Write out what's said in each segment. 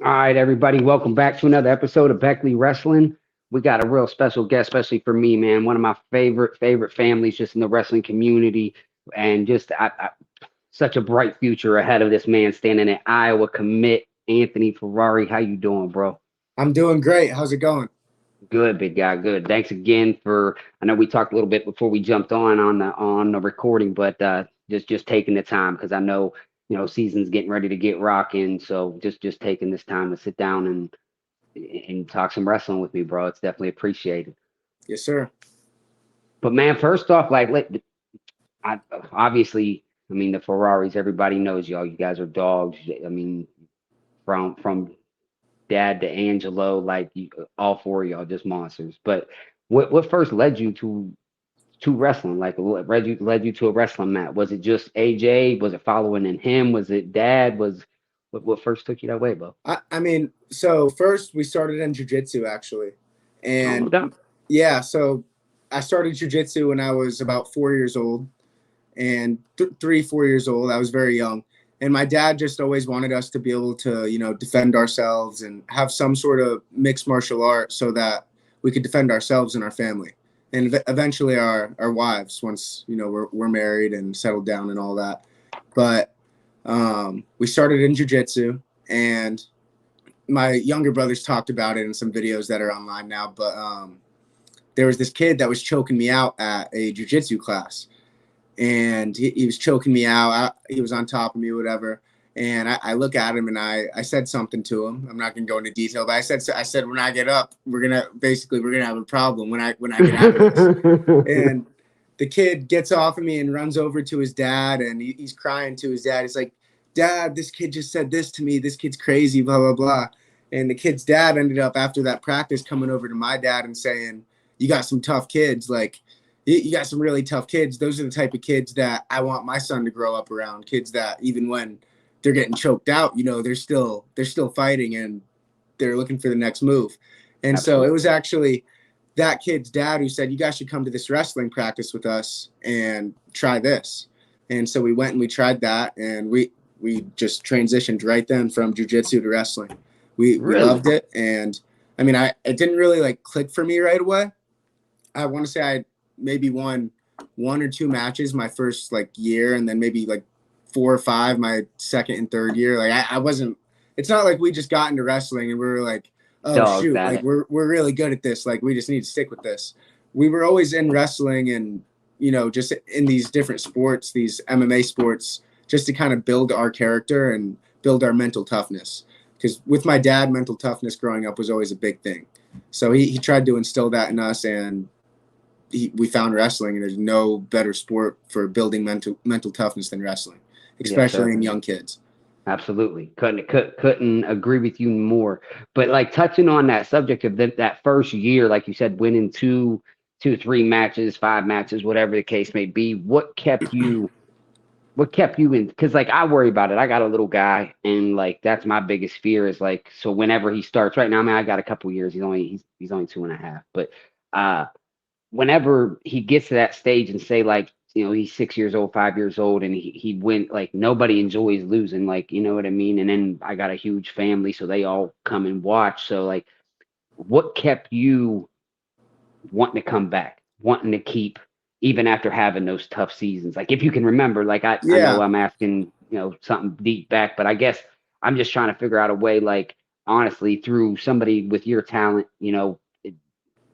All right, everybody, welcome back to another episode of Beckley Wrestling. We got a real special guest, especially for me, man. One of my favorite families just in the wrestling community, and just such a bright future ahead of this man standing at Iowa commit. Anthony Ferrari, how you doing, bro? I'm doing great. How's it going? Good, big guy. Good. Thanks again for. I know we talked a little bit before we jumped on the recording, but just taking the time because I know season's getting ready to get rocking. So just taking this time to sit down and talk some wrestling with me, bro. It's definitely appreciated. Yes, sir. But man, first off, I obviously, I mean, the Ferraris. Everybody knows y'all. You guys are dogs. I mean, from Dad to Angelo, all four of y'all just monsters. But what first led you to wrestling? Like what led you to a wrestling mat? Was it just AJ? Was it following in him? Was it Dad? Was what first took you that way, bro? So first we started in jiu-jitsu actually. Oh, no And doubt. yeah, so I started jiu-jitsu when I was about 4 years old and 4 years old. I was very young. And my dad just always wanted us to be able to, defend ourselves and have some sort of mixed martial art so that we could defend ourselves and our family. And eventually our wives once, we're married and settled down and all that. But we started in jiu-jitsu, and my younger brothers talked about it in some videos that are online now. But there was this kid that was choking me out at a jiu-jitsu class, and he was choking me out. He was on top of me, whatever. And I look at him and I said something to him. I'm not gonna go into detail, but I said when I get up, we're gonna have a problem when I get out of this. And the kid gets off of me and runs over to his dad, and he's crying to his dad. He's like, "Dad, this kid just said this to me. This kid's crazy, blah, blah, blah." And the kid's dad ended up, after that practice, coming over to my dad and saying, "You got some tough kids. Like, you got some really tough kids. Those are the type of kids that I want my son to grow up around. Kids that even when they're getting choked out, they're still fighting and they're looking for the next move." And so it Absolutely. was actually that kid's dad who said, "You guys should come to this wrestling practice with us and try this." And so we went and we tried that, and we just transitioned right then from jiu-jitsu to wrestling. We Really? loved it. And I mean, it didn't really like click for me right away. I want to say I maybe won one or two matches my first like year, and then maybe like four or five my second and third year. Like I wasn't. It's not like we just got into wrestling and we were like, "Oh Dogs shoot, at like it. we're really good at this. Like we just need to stick with this." We were always in wrestling and just in these different sports, these MMA sports, just to kind of build our character and build our mental toughness. Because with my dad, mental toughness growing up was always a big thing. So he tried to instill that in us, and we found wrestling, and there's no better sport for building mental toughness than wrestling, Yes, especially sir. in young kids. Absolutely. Couldn't agree with you more. But like touching on that subject of that first year, like you said, winning two, three matches, five matches, whatever the case may be, what kept you in? Because like I worry about it. I got a little guy, and like that's my biggest fear is like so whenever he starts right now, I mean I got a couple years. He's only 2.5. But uh whenever he gets to that stage and say like he's 6 years old, 5 years old, and he went like nobody enjoys losing, like you know what I mean. And then I got a huge family, so they all come and watch. So like, what kept you wanting to come back, wanting to keep even after having those tough seasons? Like if you can remember, like I know Yeah, I'm asking something deep back, but I guess I'm just trying to figure out a way like honestly through somebody with your talent,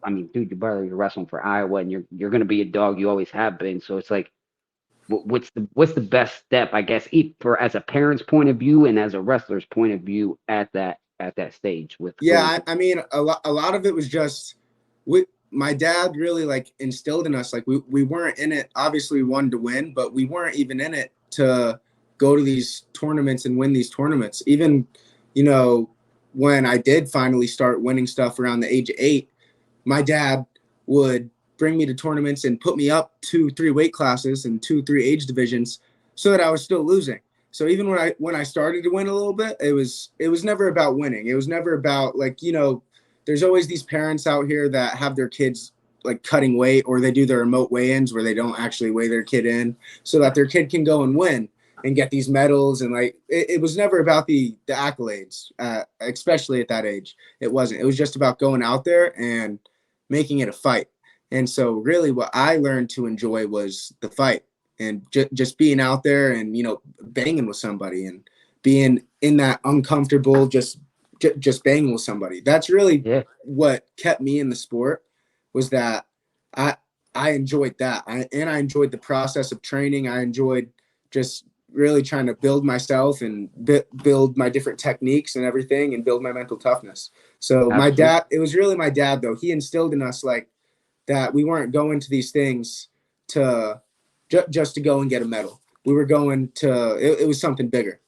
I mean, dude, you're wrestling for Iowa, and you're going to be a dog. You always have been. So it's like, what's the best step, I guess, for as a parent's point of view and as a wrestler's point of view at that stage with yeah. going I, through. I mean, a lot of it was just we. My dad really like instilled in us like we weren't in it. Obviously, we wanted to win, but we weren't even in it to go to these tournaments and win these tournaments. Even you know when I did finally start winning stuff around the age of 8, my dad would bring me to tournaments and put me up 2, 3 weight classes and 2, 3 age divisions so that I was still losing. So even when I started to win a little bit, it was never about winning. It was never about like, there's always these parents out here that have their kids like cutting weight, or they do their remote weigh-ins where they don't actually weigh their kid in so that their kid can go and win. and get these medals. And like it was never about the accolades, especially at that age. It wasn't. It was just about going out there and making it a fight. And so really what I learned to enjoy was the fight, and just being out there and, you know, banging with somebody and being in that uncomfortable, just banging with somebody. That's really Yeah, what kept me in the sport, was that I I enjoyed that. And I enjoyed the process of training. I enjoyed just really trying to build myself and build my different techniques and everything, and build my mental toughness. So my absolutely. dad, it was really my dad though. He instilled in us like that we weren't going to these things to just to go and get a medal. We were going to, it was something bigger.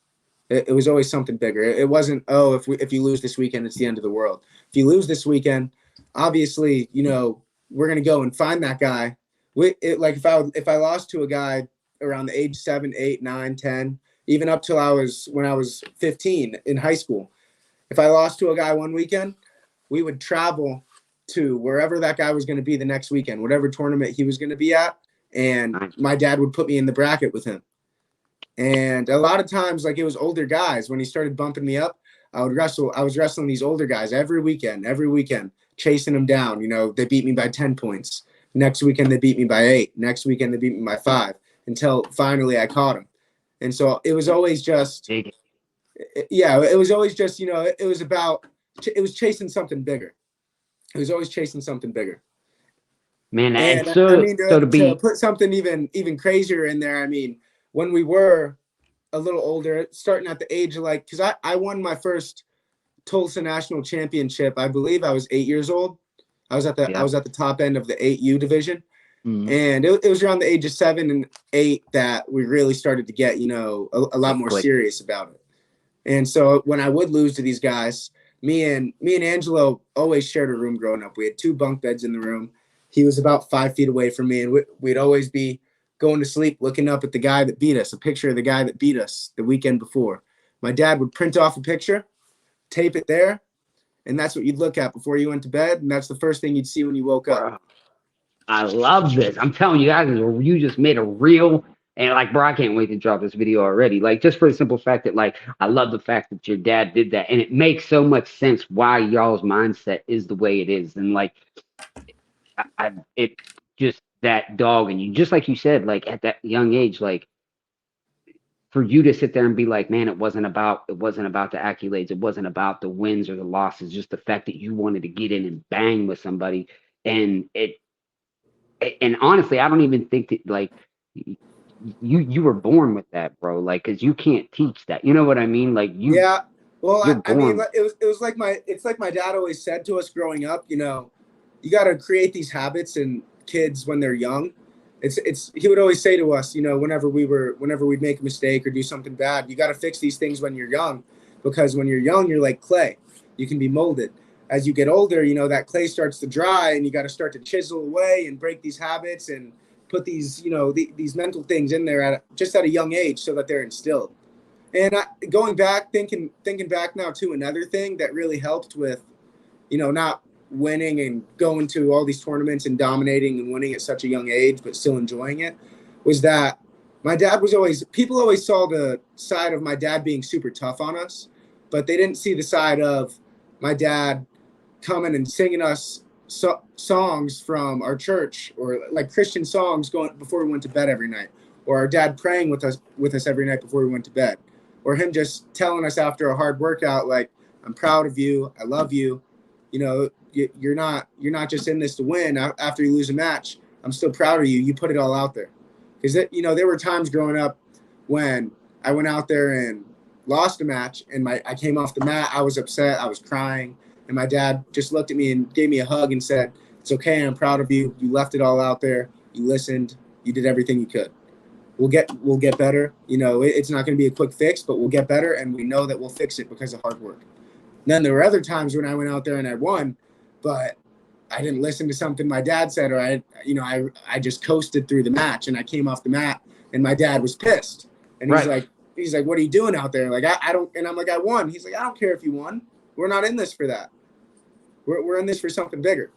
It was always something bigger. It wasn't, oh, if you lose this weekend, it's the end of the world. If you lose this weekend, obviously, you know, we're gonna go and find that guy. Like if I lost to a guy around the age 7, 8, 9, 10, even up till when I was 15 in high school, if I lost to a guy one weekend, we would travel to wherever that guy was going to be the next weekend, whatever tournament he was going to be at, and Nice. my dad would put me in the bracket with him. And a lot of times, like, it was older guys. When he started bumping me up, I would wrestle. I was wrestling these older guys every weekend, chasing them down. You know, they beat me by 10 points. Next weekend, they beat me by 8. Next weekend, they beat me by 5, until finally I caught him. And so it was always just, Big. yeah, it was always just, you know, it was about, it was chasing something bigger. It was always chasing something bigger. Man, and And I so mean, so to to be, put something even crazier in there, I mean, when we were a little older, starting at the age of like, because I won my first Tulsa national championship. I believe I was 8 years old. I yeah. was at the top end of the 8U division, Mhm. and it was around the age of 7 and 8 that we really started to get, you know, a lot It more clicked. serious about it. And so when I would lose to these guys, me and Angelo always shared a room growing up. We had two bunk beds in the room. He was about 5 feet away from me, and we'd always be going to sleep looking up at the guy that beat us, a picture of the guy that beat us the weekend before. My dad would print off a picture, tape it there, and that's what you'd look at before you went to bed, and that's the first thing you'd see when you woke up. Bro, I love this. I'm telling you guys, you just made a real, and like, bro, I can't wait to drop this video already. Like, just for the simple fact that, like, I love the fact that your dad did that, and it makes so much sense why y'all's mindset is the way it is, and like, it just that dog, and you, just like you said, like at that young age, like for you to sit there and be like, man, it wasn't about the accolades, it wasn't about the wins or the losses, just the fact that you wanted to get in and bang with somebody, and and honestly, I don't even think that, like, you were born with that, bro. Like, because you can't teach that. You know what I mean? Like, Yeah. Well, you're I mean, born. it was like it's like my dad always said to us growing up. You know, you got to create these habits in kids when they're young. It's he would always say to us, you know, whenever we'd make a mistake or do something bad, you got to fix these things when you're young, because when you're young, you're like clay, you can be molded. As you get older, you know, that clay starts to dry, and you got to start to chisel away and break these habits and put these, you know, these mental things in there just at a young age, so that they're instilled. And going back, thinking back now to another thing that really helped with, you know, not winning and going to all these tournaments and dominating and winning at such a young age, but still enjoying it, was that my dad was always, people always saw the side of my dad being super tough on us, but they didn't see the side of my dad coming and singing us songs from our church, or like Christian songs going before we went to bed every night, or our dad praying with us every night before we went to bed, or him just telling us after a hard workout, like, I'm proud of you, I love you, you know, you're not just in this to win. After you lose a match, I'm still proud of you, you put it all out there. Because, you know, there were times growing up when I went out there and lost a match, and I came off the mat, I was upset, I was crying, and my dad just looked at me and gave me a hug and said, "It's okay. I'm proud of you. You left it all out there. You listened. You did everything you could. We'll get better. You know, it's not going to be a quick fix, but we'll get better, and we know that we'll fix it because of hard work." And then there were other times when I went out there and I won, but I didn't listen to something my dad said, or I just coasted through the match, and I came off the mat, and my dad was pissed, and Right. he's like, "What are you doing out there?" Like, I don't, and I'm like, "I won." He's like, "I don't care if you won. We're not in this for that. We're in this for something bigger."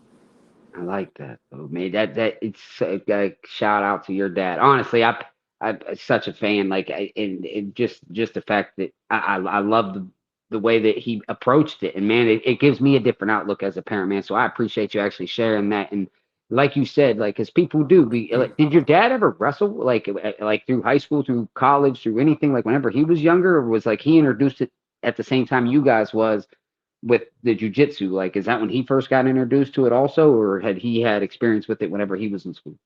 I like that, though, man. That it's a shout out to your dad. Honestly, I'm such a fan. Like, and just the fact that I love the way that he approached it, and man, it gives me a different outlook as a parent, man. So I appreciate you actually sharing that. And like you said, like, as people do, like, did your dad ever wrestle, like through high school, through college, through anything, like whenever he was younger, or was like he introduced it at the same time you guys was with the jujitsu? Like, is that when he first got introduced to it also, or had he had experience with it whenever he was in school?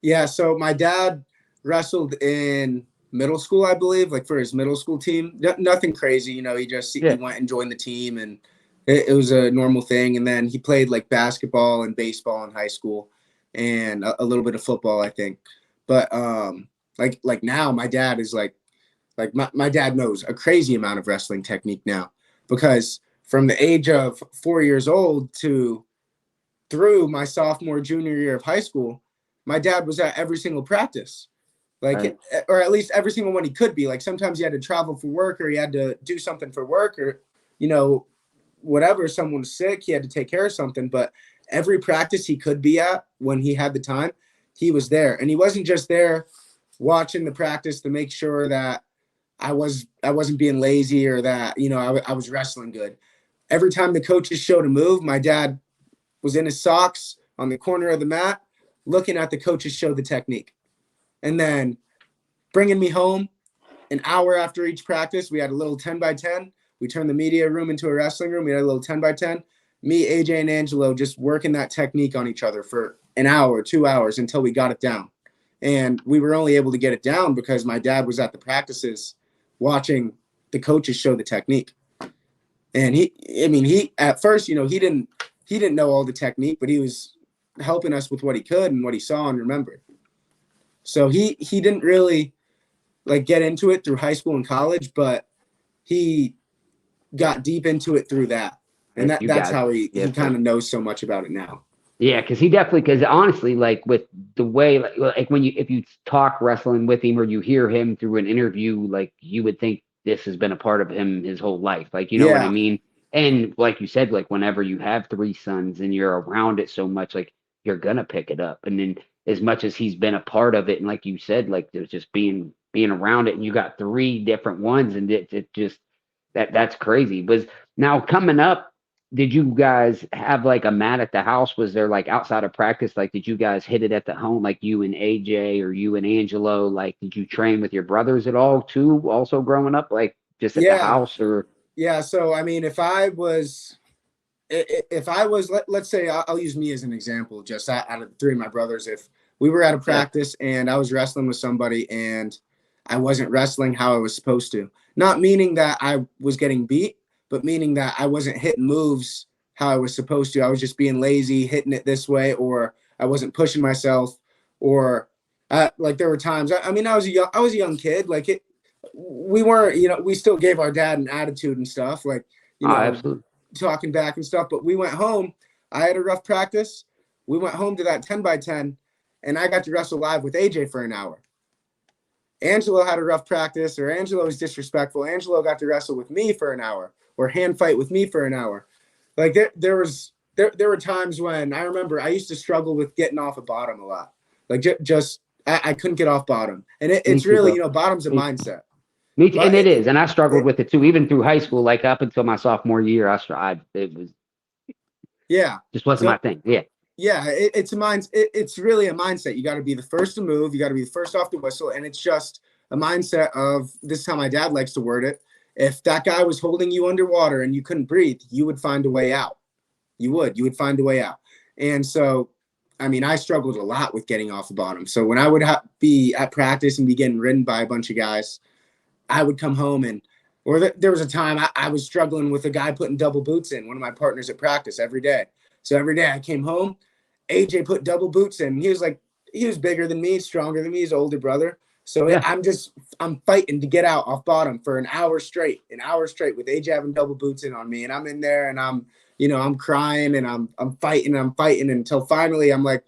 Yeah, so my dad wrestled in middle school, I believe, like for his middle school team. Nothing crazy, he Yeah. went and joined the team, and it was a normal thing. And then he played like basketball and baseball in high school, and a little bit of football, I think. But like now, my dad is like my dad knows a crazy amount of wrestling technique now, because from the age of 4 years old to through my sophomore junior year of high school, my dad was at every single practice, like, Right. or at least every single one he could be. Like sometimes he had to travel for work, or he had to do something for work, or you know whatever, someone was sick, he had to take care of something. But every practice he could be at when he had the time, he was there. And he wasn't just there watching the practice to make sure that I wasn't being lazy, or that I was wrestling good. Every time the coaches showed a move, my dad was in his socks on the corner of the mat, looking at the coaches show the technique, and then bringing me home an hour after each practice. We had a little 10 by 10. We turned the media room into a wrestling room. We had a little 10 by 10. Me, AJ, and Angelo just working that technique on each other for an hour, 2 hours, until we got it down. And we were only able to get it down because my dad was at the practices watching the coaches show the technique. And he at first, he didn't know all the technique, but he was helping us with what he could and what he saw and remembered. So he didn't really like get into it through high school and college, but he got deep into it through that. And Like, that you that's guys, how he yeah, he kind of knows so much about it now. yeah, because he definitely, because honestly, like, with the way, like when you, if you talk wrestling with him or you hear him through an interview, like, you would think this has been a part of him his whole life. Like, you know what I Yeah. mean? And like you said, like, whenever you have three sons and you're around it so much, like, you're gonna pick it up. And then, as much as he's been a part of it, and like you said, like, there's just being around it, and you got three different ones, and it just, that's crazy. Was now coming up, did you guys have like a mat at the house? Was there, like, outside of practice, like, did you guys hit it at the home, like you and AJ or you and Angelo? Like, did you train with your brothers at all too, also growing up, like, just at the Yeah. house, or? Yeah. So I mean, if I was let's say I'll use me as an example, just out of the three of my brothers. If we were at a Yeah, practice and I was wrestling with somebody and I wasn't wrestling how I was supposed to, not meaning that I was getting beat, but meaning that I wasn't hitting moves how I was supposed to. I was just being lazy, hitting it this way, or I wasn't pushing myself, or like there were times. I mean, I was a young kid. Like we weren't, we still gave our dad an attitude and stuff, like, you oh, know, absolutely. talking back and stuff. But we went home. I had a rough practice. We went home to that 10 by 10, and I got to wrestle live with AJ for an hour. Angelo had a rough practice, or Angelo was disrespectful. Angelo got to wrestle with me for an hour, or hand fight with me for an hour. Like there were times when I remember I used to struggle with getting off a bottom a lot. Like just I couldn't get off bottom, and Me it's too, really, bro. bottom's a Me too. mindset. Me too. But And it is, and I struggled it with it too, even through high school, like up until my sophomore year. It was yeah. just wasn't So my thing. Yeah, yeah, it's really a mindset. You got to be the first to move. You got to be the first off the whistle, and it's just a mindset of, this is how my dad likes to word it. If that guy was holding you underwater and you couldn't breathe, you would find a way out. You would find a way out. And so, I mean, I struggled a lot with getting off the bottom. So when I would be at practice and be getting ridden by a bunch of guys, I would come home and, there was a time I was struggling with a guy putting double boots in, one of my partners at practice, every day. So every day I came home, AJ put double boots in. He was bigger than me, stronger than me, his older brother. So yeah. I'm fighting to get out off bottom for an hour straight with AJ having double boots in on me. And I'm in there and I'm crying and I'm fighting until finally I'm like,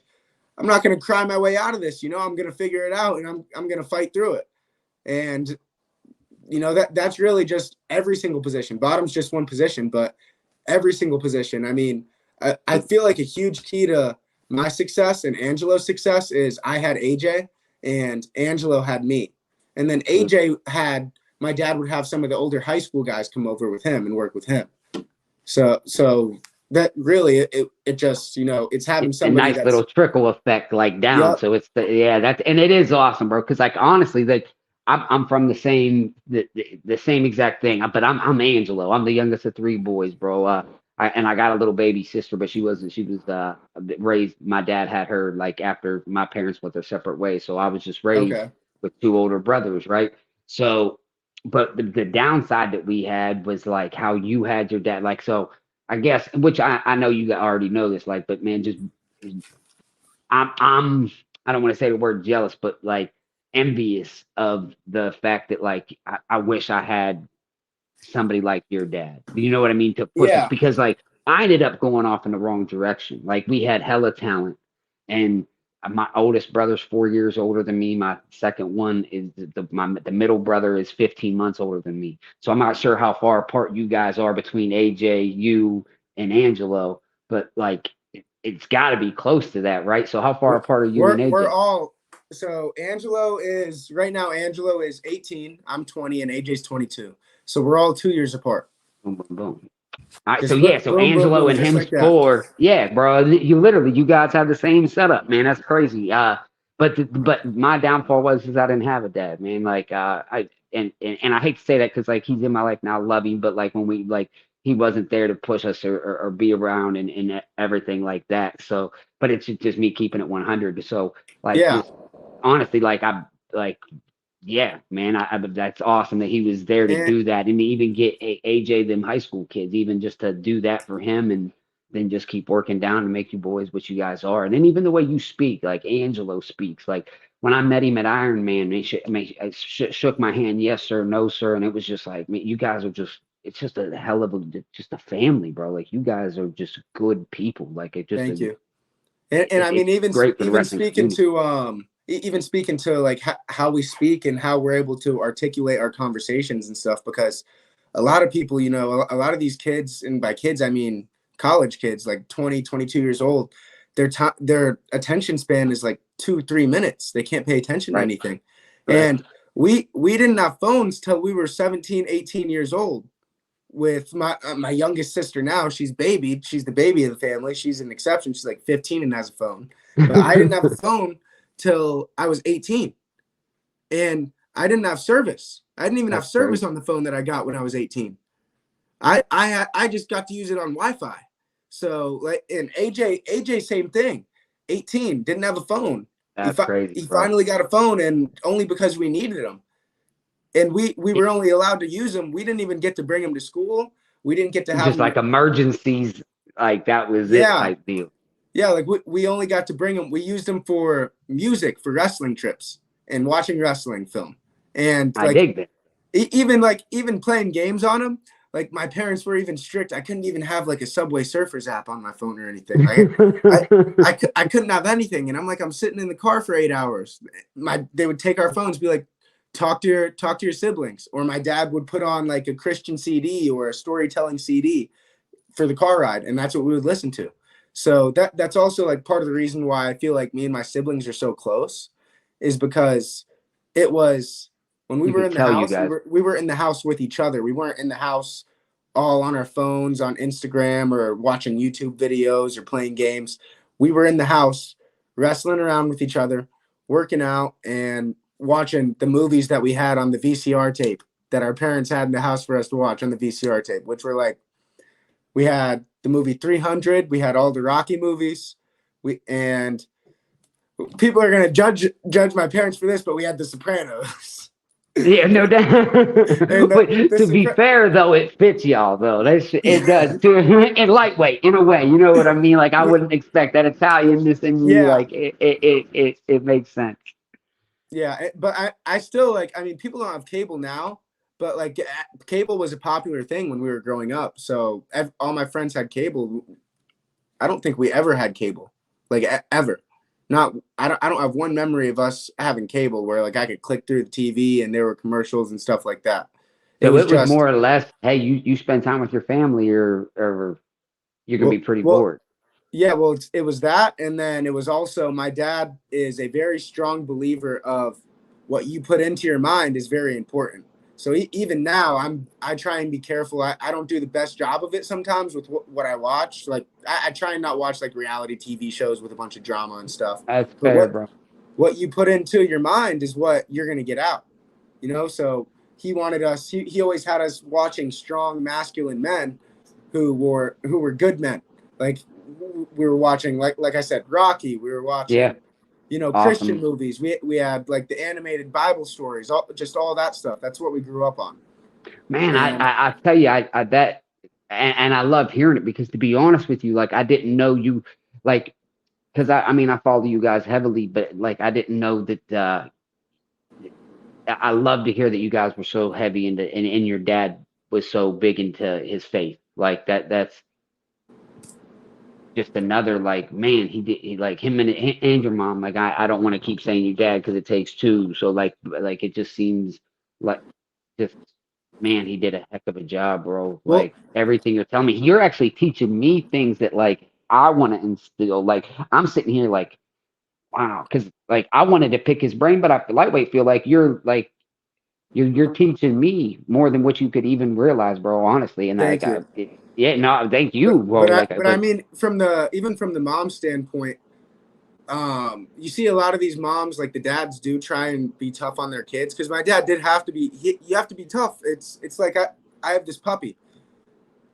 I'm not going to cry my way out of this. I'm going to figure it out, and I'm going to fight through it. And that's really just every single position. Bottom's just one position, but every single position. I mean, I feel like a huge key to my success and Angelo's success is I had AJ, and Angelo had me. And then AJ had, my dad would have some of the older high school guys come over with him and work with him. So that really, it just, it's having A somebody nice little that's, trickle effect like down. yep, So it's yeah, that's and it is awesome, bro. Because like honestly, like I'm from the same exact thing. But I'm Angelo. I'm the youngest of three boys, bro. I got a little baby sister, but she was raised. My dad had her like after my parents went their separate ways, so I was just raised okay. with two older brothers, right? So, but the downside that we had was like how you had your dad, like so. I guess, which I know you already know this, like, but man, just I'm I don't want to say the word jealous, but like envious of the fact that like I wish I had somebody like your dad. You know what I mean? To push us Yeah. because like I ended up going off in the wrong direction. Like we had hella talent, and my oldest brother's 4 years older than me. My second one is the middle brother is 15 months older than me. So I'm not sure how far apart you guys are between AJ, you, and Angelo, but like it's got to be close to that, right? So how far We're, apart are you and we're AJ? all, so Angelo is, right now, Angelo is 18, I'm 20, and AJ's 22. So we're all 2 years apart. Boom, boom, boom. All right, so Just yeah, so boom, boom, Angelo boom, and just him's like that. four. Yeah, bro. You guys have the same setup, man. That's crazy. But my downfall was is I didn't have a dad, man. Like I and I hate to say that because like he's in my life now, I love him, but like when we like he wasn't there to push us or be around and everything like that. So, but it's just me keeping it 100. So like Yeah. just honestly, like I like yeah, man, that's awesome that he was there to And do that, and to even get AJ them high school kids, even just to do that for him, and then just keep working down to make you boys what you guys are, and then even the way you speak, like Angelo speaks, like when I met him at Iron Man, I shook my hand, yes sir, no sir, and it was just like, man, you guys are just. It's just a hell of a just a family, bro. Like you guys are just good people. Like it just thank you. And I mean, it's even great for the even wrestling speaking community. to even speaking to like how we speak and how we're able to articulate our conversations and stuff, because a lot of people, a lot of these kids, and by kids I mean college kids, like 20, 22 years old, their attention span is like 2, 3 minutes. They can't pay attention to Right, anything. right. And we didn't have phones till we were 17, 18 years old. With my youngest sister now, she's baby. She's the baby of the family. She's an exception. She's like 15 and has a phone. But I didn't have a phone till I was 18. And I didn't have service. I didn't even have That's service crazy. on the phone that I got when I was 18. I just got to use it on Wi-Fi. So like, and AJ same thing. 18, didn't have a phone. He That's fi- crazy, he bro. finally got a phone, and only because we needed him. And we were only allowed to use them. We didn't even get to bring them to school. We didn't get to have Just them. like emergencies, like that was it Yeah, type deal. yeah. Like we only got to bring them. We used them for music, for wrestling trips and watching wrestling film, and I dig that. even playing games on them. Like my parents were even strict. I couldn't even have like a Subway Surfers app on my phone or anything. I couldn't have anything. And I'm like, I'm sitting in the car for 8 hours. They would take our phones, be like, talk to your siblings. Or my dad would put on like a Christian CD or a storytelling CD for the car ride, and that's what we would listen to. So that's also like part of the reason why I feel like me and my siblings are so close, is because it was when we You were could in the tell you house, guys. we were in the house with each other. We weren't in the house all on our phones on Instagram or watching YouTube videos or playing games. We were in the house wrestling around with each other, working out, and watching the movies that we had on the VCR tape that our parents had in the house for us to watch on the VCR tape, which were like, we had the movie 300, we had all the Rocky movies. And people are going to judge my parents for this, but we had the Sopranos. Yeah, no doubt. And But the to be Sopra- fair, though, it fits y'all though. It does yeah, too. And lightweight in a way. You know what I mean? Like I wouldn't expect that Italianness in you. yeah, Like it makes sense. yeah. But I still, like, I mean, people don't have cable now, but like cable was a popular thing when we were growing up. So all my friends had cable. I don't think we ever had cable, like ever. Not I don't have one memory of us having cable where like I could click through the TV and there were commercials and stuff like that. It So was it was just, more or less, hey, you spend time with your family, or you're gonna well be pretty well bored. Yeah, well, it was that, and then it was also my dad is a very strong believer of what you put into your mind is very important. So even now, I try and be careful. I don't do the best job of it sometimes with what I watch. Like I try and not watch like reality TV shows with a bunch of drama and stuff. That's But fair, bro. what you put into your mind is what you're gonna get out. So he wanted us. He always had us watching strong masculine men who were good men. Like we were watching, like I said, Rocky. We were Yeah, watching, Christian awesome. movies. We had like the animated Bible stories, just all that stuff. That's what we grew up on. Man, And I tell you, I that, and I love hearing it because to be honest with you, like I didn't know you, like, because I mean I follow you guys heavily, but like I didn't know that. I love to hear that you guys were so heavy into, and your dad was so big into his faith. Like that. That's just another like man. He like him and your mom. Like I don't want to keep saying your dad because it takes two. So like it just seems like just man, he did a heck of a job, bro. well, Like everything you're telling me, you're actually teaching me things that like I want to instill. Like I'm sitting here like, wow, because like I wanted to pick his brain, but I lightweight feel like you're teaching me more than what you could even realize, bro. Honestly, and thank you. yeah, no, thank you, But bro. but I Like, but I but mean, even from the mom standpoint, you see a lot of these moms, like the dads, do try and be tough on their kids. Because my dad did have to be. You have to be tough. It's like I have this puppy.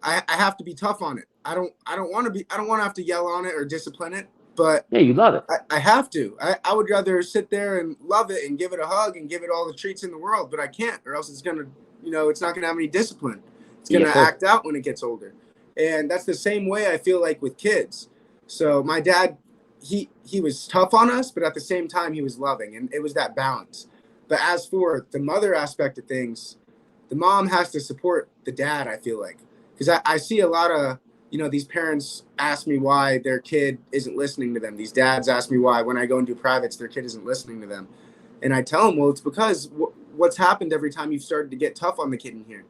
I have to be tough on it. I don't want to be. I don't want to have to yell on it or discipline it. But yeah, you love it. I have to. I would rather sit there and love it and give it a hug and give it all the treats in the world. But I can't, or else it's gonna. It's not gonna have any discipline. It's gonna Yes, sir. act out when it gets older. And that's the same way I feel like with kids. So my dad, he was tough on us, but at the same time he was loving, and it was that balance. But as for the mother aspect of things, the mom has to support the dad. I feel like because I see a lot of these parents ask me why their kid isn't listening to them. These dads ask me why when I go and do privates their kid isn't listening to them, and I tell them, well, it's because what's happened every time you've started to get tough on the kid in here.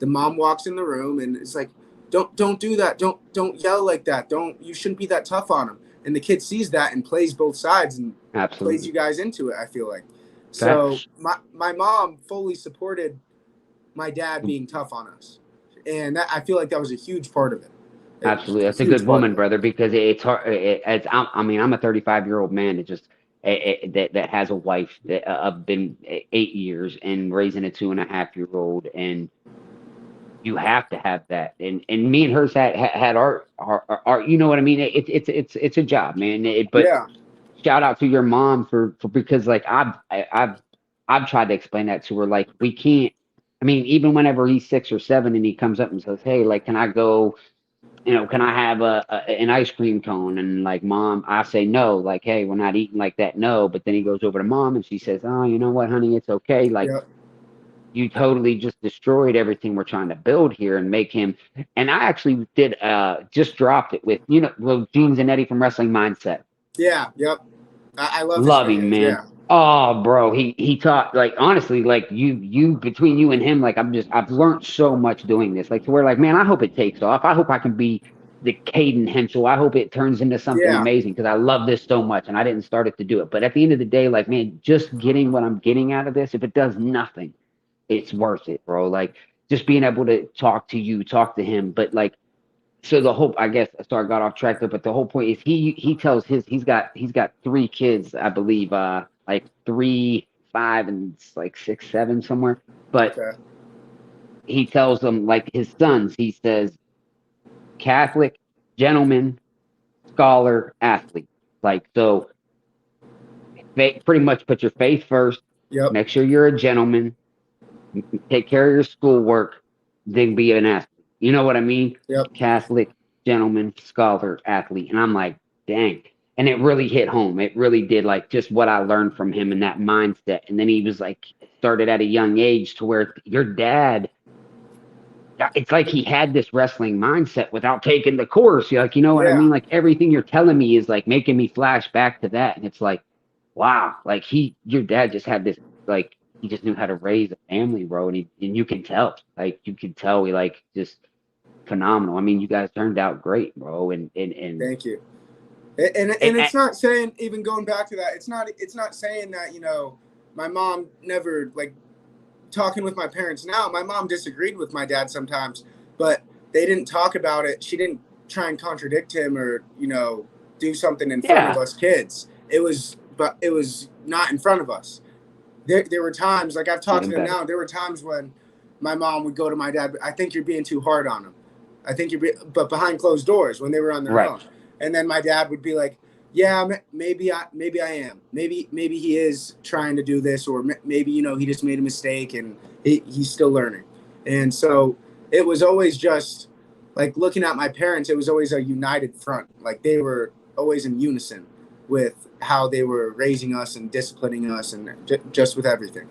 The mom walks in the room and it's like, don't do that. Don't yell like that. Don't You shouldn't be that tough on him. And the kid sees that and plays both sides and plays you Absolutely. guys into it. I feel like so Facts. my mom fully supported my dad being tough on us, and I feel like that was a huge part of it. Absolutely. A That's a huge good part of woman, it. brother, because it's hard. I mean, I'm a 35-year-old man that just that has a wife that I've been 8 years and raising a 2.5-year-old, and you have to have that. And me and hers had our you know what I mean? It's a job, man. But Yeah, shout out to your mom for because like I've tried to explain that to her. Like we can't. I mean, even whenever he's 6 or 7 and he comes up and says, "Hey, like, can I go? Can I have an ice cream cone?" And like, mom, I say no. Like, hey, we're not eating like that. No. But then he goes over to mom and she says, "Oh, you know what, honey? It's okay. Like, yeah, you totally just destroyed everything we're trying to build here and make him." And I actually did just dropped it with well, Gene Zanetti from Wrestling Mindset. yeah, yep. I love his Love him, videos. man. Yeah, Oh, bro, he taught like honestly, like you between you and him, like I've learned so much doing this. Like to where like, man, I hope it takes off. I hope I can be the Caden Hensel. I hope it turns into something yeah, amazing because I love this so much and I didn't start it to do it. But at the end of the day, like, man, just getting what I'm getting out of this, if it does nothing, it's worth it, bro. Like just being able to talk to you, talk to him, but like so the whole I guess sorry I got off track there, but the whole point is he tells he's got 3 kids, I believe, like 3, 5, and it's like 6, 7 somewhere. But okay, he tells them like his sons, he says Catholic, gentleman, scholar, athlete. Like so pretty much put your faith first, yep, make sure you're a gentleman, take care of your schoolwork, then be an athlete. You know what I mean? yep, Catholic, gentleman, scholar, athlete. And I'm like, dang. And it really hit home. It really did, like just what I learned from him and that mindset. And then he was like, started at a young age to where your dad, it's like he had this wrestling mindset without taking the course. You're like, you know what I yeah, mean? Like everything you're telling me is like making me flash back to that. And it's like, wow, like your dad just had this, like, he just knew how to raise a family, bro. And you can tell, like, you can tell he like just phenomenal. I mean, you guys turned out great, bro. And Thank you. And it, it's not saying, even going back to that, it's not saying that, my mom never, like, talking with my parents now, my mom disagreed with my dad sometimes, but they didn't talk about it. She didn't try and contradict him or, do something in front of yeah, us kids. But it was not in front of us. There were times, like I've talked to even them better. now, there were times when my mom would go to my dad, I think you're being too hard on him. But behind closed doors when they were on their Right. own. And then my dad would be like, yeah, maybe I am. Maybe he is trying to do this, or maybe, he just made a mistake and he's still learning. And so it was always just like looking at my parents, it was always a united front. Like they were always in unison with how they were raising us and disciplining us and just with everything.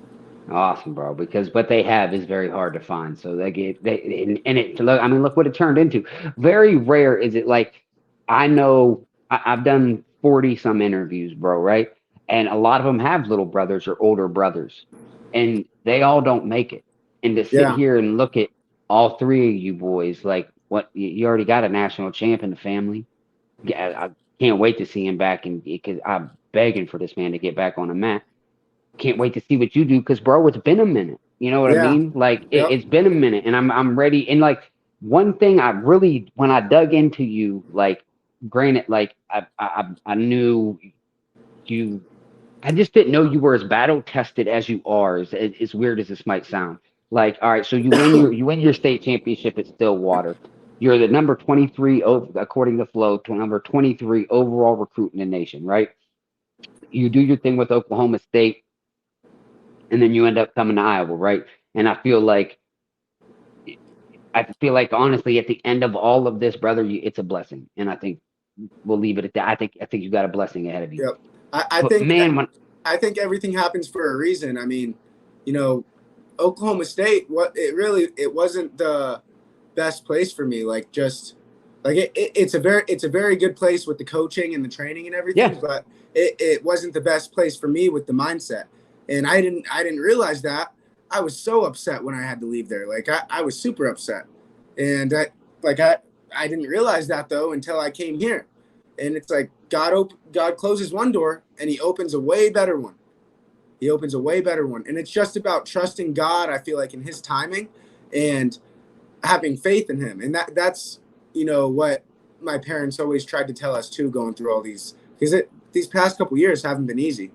Awesome, bro. Because what they have is very hard to find. So and it look. I mean, look what it turned into. Very rare is it. Like I know I've done 40 some interviews, bro. Right, and a lot of them have little brothers or older brothers, and they all don't make it. And to sit Yeah. here and look at all three of you boys, like what you already got a national champ in the family. Yeah, I can't wait to see him back, and because I'm begging for this man to get back on the mat. Can't wait to see what you do because, bro, it's been a minute. You know what I Yeah. mean? Like Yep. it's been a minute, and I'm ready. And like one thing I really, when I dug into you, like granted, like I knew you. I just didn't know you were as battle tested as you are. As weird as this might sound. Like, all right, so you win your state championship at Stillwater. You're the number 23 according to Flow, to number 23 overall recruit in the nation, right? You do your thing with Oklahoma State and then you end up coming to Iowa, right? And I feel like honestly, at the end of all of this, brother, it's a blessing, and I think we'll leave it at that. I think you got a blessing ahead of you. Yep. I But think man, when I think everything happens for a reason. I mean, you know, Oklahoma State, it wasn't the best place for me. Like just like it's a very good place with the coaching and the training and everything, yeah, but it wasn't the best place for me with the mindset. And I didn't realize that. I was so upset when I had to leave there. Like I was super upset. And like I didn't realize that though until I came here. And it's like God closes one door and he opens a way better one. He opens a way better one. And it's just about trusting God, I feel like, in his timing and having faith in him. And that's, what my parents always tried to tell us too, going through all these, because these past couple years haven't been easy